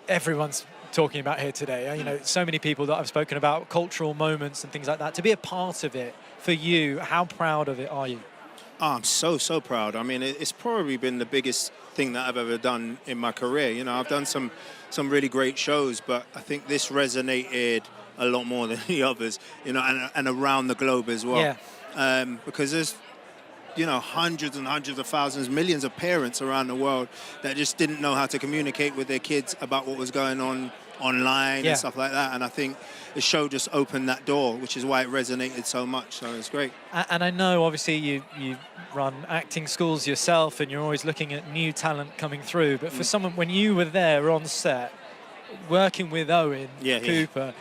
everyone's talking about here today. You know, so many people that I've spoken about, cultural moments and things like that. To be a part of it, for you, how proud of it are you? Oh, I'm so proud. I mean, it's probably been the biggest thing that I've ever done in my career. You know, I've done some really great shows, but I think this resonated a lot more than the others, you know, and around the globe as well. Yeah. Because there's, you know, hundreds and hundreds of thousands, millions of parents around the world that just didn't know how to communicate with their kids about what was going on online and stuff like that. And I think the show just opened that door, which is why it resonated so much. So it's great. And I know, obviously, you run acting schools yourself and you're always looking at new talent coming through. But for someone, when you were there on set, working with Owen Cooper,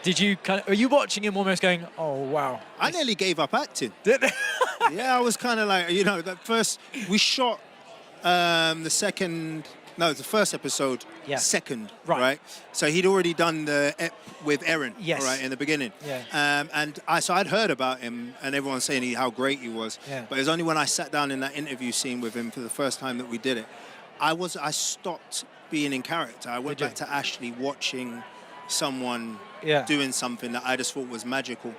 did you are you watching him almost going, oh, wow? I nearly gave up acting. Yeah, I was kind of like, you know, we shot the first episode second, right? So he'd already done the ep with Erin, right, in the beginning. Yeah. So I'd heard about him and everyone saying how great he was. Yeah. But it was only when I sat down in that interview scene with him for the first time that we did it. I stopped being in character. I went back to Ashley watching someone doing something that I just thought was magical.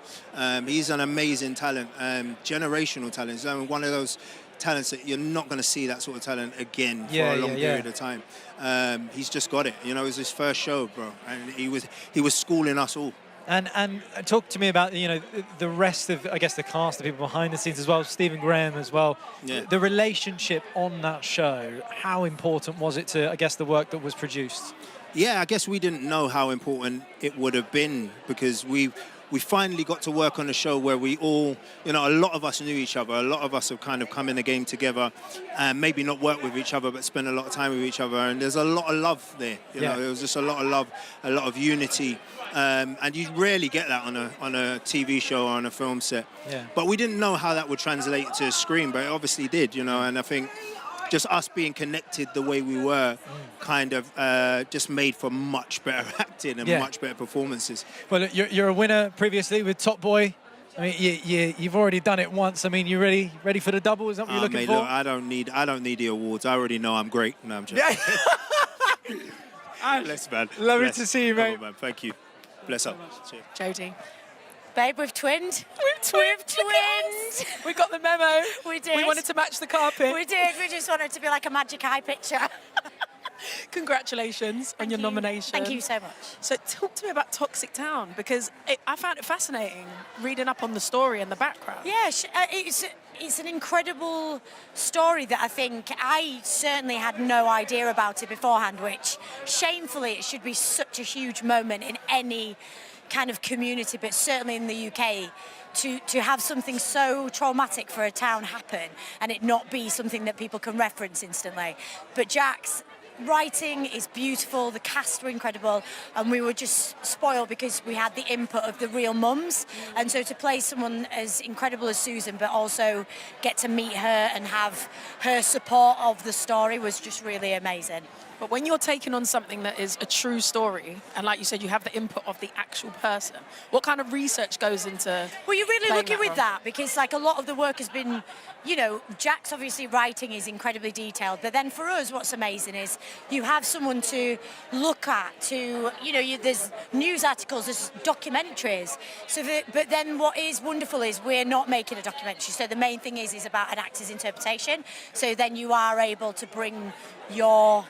He's an amazing talent, generational talent. He's one of those talents that you're not going to see that sort of talent again for a long period of time. He's just got it. You know, it was his first show, bro, and he was schooling us all. And talk to me about, you know, the rest of, I guess, the cast, the people behind the scenes as well, Stephen Graham as well. Yeah. The relationship on that show, how important was it to, I guess, the work that was produced? Yeah, I guess we didn't know how important it would have been because we we finally got to work on a show where we all, you know, a lot of us knew each other. A lot of us have kind of come in the game together and maybe not worked with each other, but spent a lot of time with each other. And there's a lot of love there. You know, there was just a lot of love, a lot of unity. And you rarely get that on a TV show or on a film set. Yeah. But we didn't know how that would translate to screen, but it obviously did, you know. And I think just us being connected the way we were kind of just made for much better acting and much better performances. Well, you're a winner previously with Top Boy. I mean, you've already done it once. I mean, you ready for the double? Is that what you're looking for? Look, I don't need the awards. I already know I'm great. No, I'm joking. Bless, man. Lovely to see you, mate. On, man. Thank you. Bless up. Jodie. Babe, we've twinned. We've twinned. We got the memo. We did. We wanted to match the carpet. We did. We just wanted to be like a Magic Eye picture. Congratulations on your nomination. Thank you so much. So talk to me about Toxic Town, because I found it fascinating reading up on the story and the background. Yeah, it's an incredible story that I think I certainly had no idea about it beforehand, which shamefully it should be such a huge moment in any kind of community, but certainly in the UK, to have something so traumatic for a town happen and it not be something that people can reference instantly. But Jack's writing is beautiful, the cast were incredible, and we were just spoiled because we had the input of the real mums. And so to play someone as incredible as Susan, but also get to meet her and have her support of the story was just really amazing. But when you're taking on something that is a true story, and like you said, you have the input of the actual person, what kind of research goes into? Well, you're really lucky with role? that, because like a lot of the work has been, you know, Jack's obviously writing is incredibly detailed, but then for us, what's amazing is you have someone to look at, to, you know, there's news articles, there's documentaries. But then what is wonderful is we're not making a documentary, so the main thing is about an actor's interpretation. So then you are able to bring your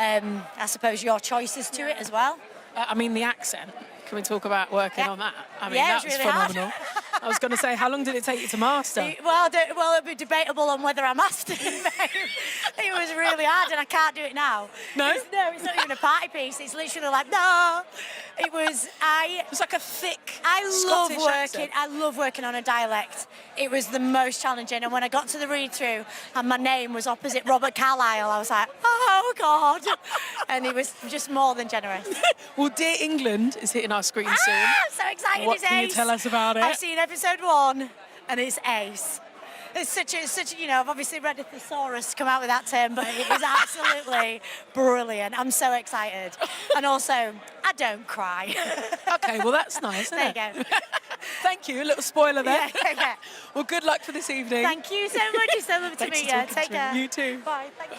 I suppose your choices to it as well. I mean, the accent. Can we talk about working on that? I mean, yeah, that was really phenomenal. I was going to say, how long did it take you to master? Well, it'd be debatable on whether I mastered it. It was really hard, and I can't do it now. No? It's not even a party piece. It's literally like, no. It was like a thick Scottish accent. I love working on a dialect. It was the most challenging, and when I got to the read-through and my name was opposite Robert Carlyle, I was like, oh, God. And he was just more than generous. Well, Dear England is hitting our screen soon. I'm so excited. What It's can ace. you tell us about it? I've seen episode 1, and it's ace. It's such a, you know, I've obviously read a thesaurus come out with that term, but it was absolutely brilliant. I'm so excited. And also, I don't cry. Okay, well, that's nice, isn't There you go. Thank you. A little spoiler there. Yeah. Well, good luck for this evening. Thank you so much. It's so lovely to Thanks meet for you. talking Take to me. care. You too. Bye. Thank you.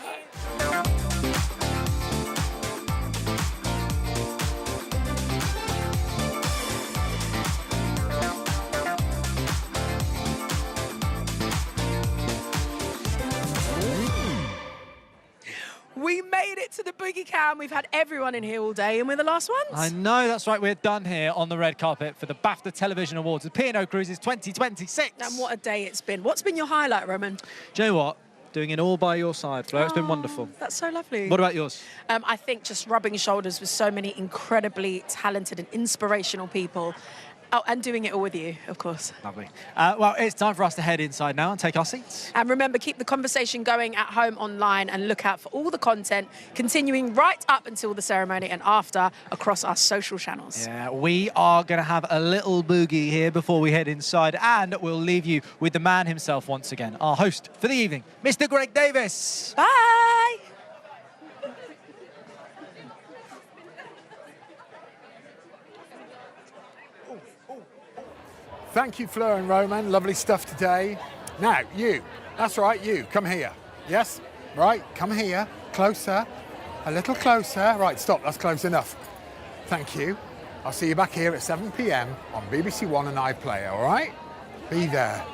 We made it to the Boogie Cam. We've had everyone in here all day, and we're the last ones. I know, that's right. We're done here on the red carpet for the BAFTA Television Awards, the P&O Cruises 2026. And what a day it's been. What's been your highlight, Roman? Do you know what? Doing it all by your side, Flo. It's been wonderful. That's so lovely. What about yours? I think just rubbing shoulders with so many incredibly talented and inspirational people. Oh, and doing it all with you, of course. Lovely. Well, it's time for us to head inside now and take our seats. And remember, keep the conversation going at home online and look out for all the content continuing right up until the ceremony and after across our social channels. Yeah, we are going to have a little boogie here before we head inside, and we'll leave you with the man himself once again, our host for the evening, Mr. Greg Davis. Bye. Thank you, Fleur and Roman. Lovely stuff today. Now, you. That's right, you. Come here. Yes? Right, come here. Closer. A little closer. Right, stop. That's close enough. Thank you. I'll see you back here at 7 p.m. on BBC One and iPlayer, all right? Be there.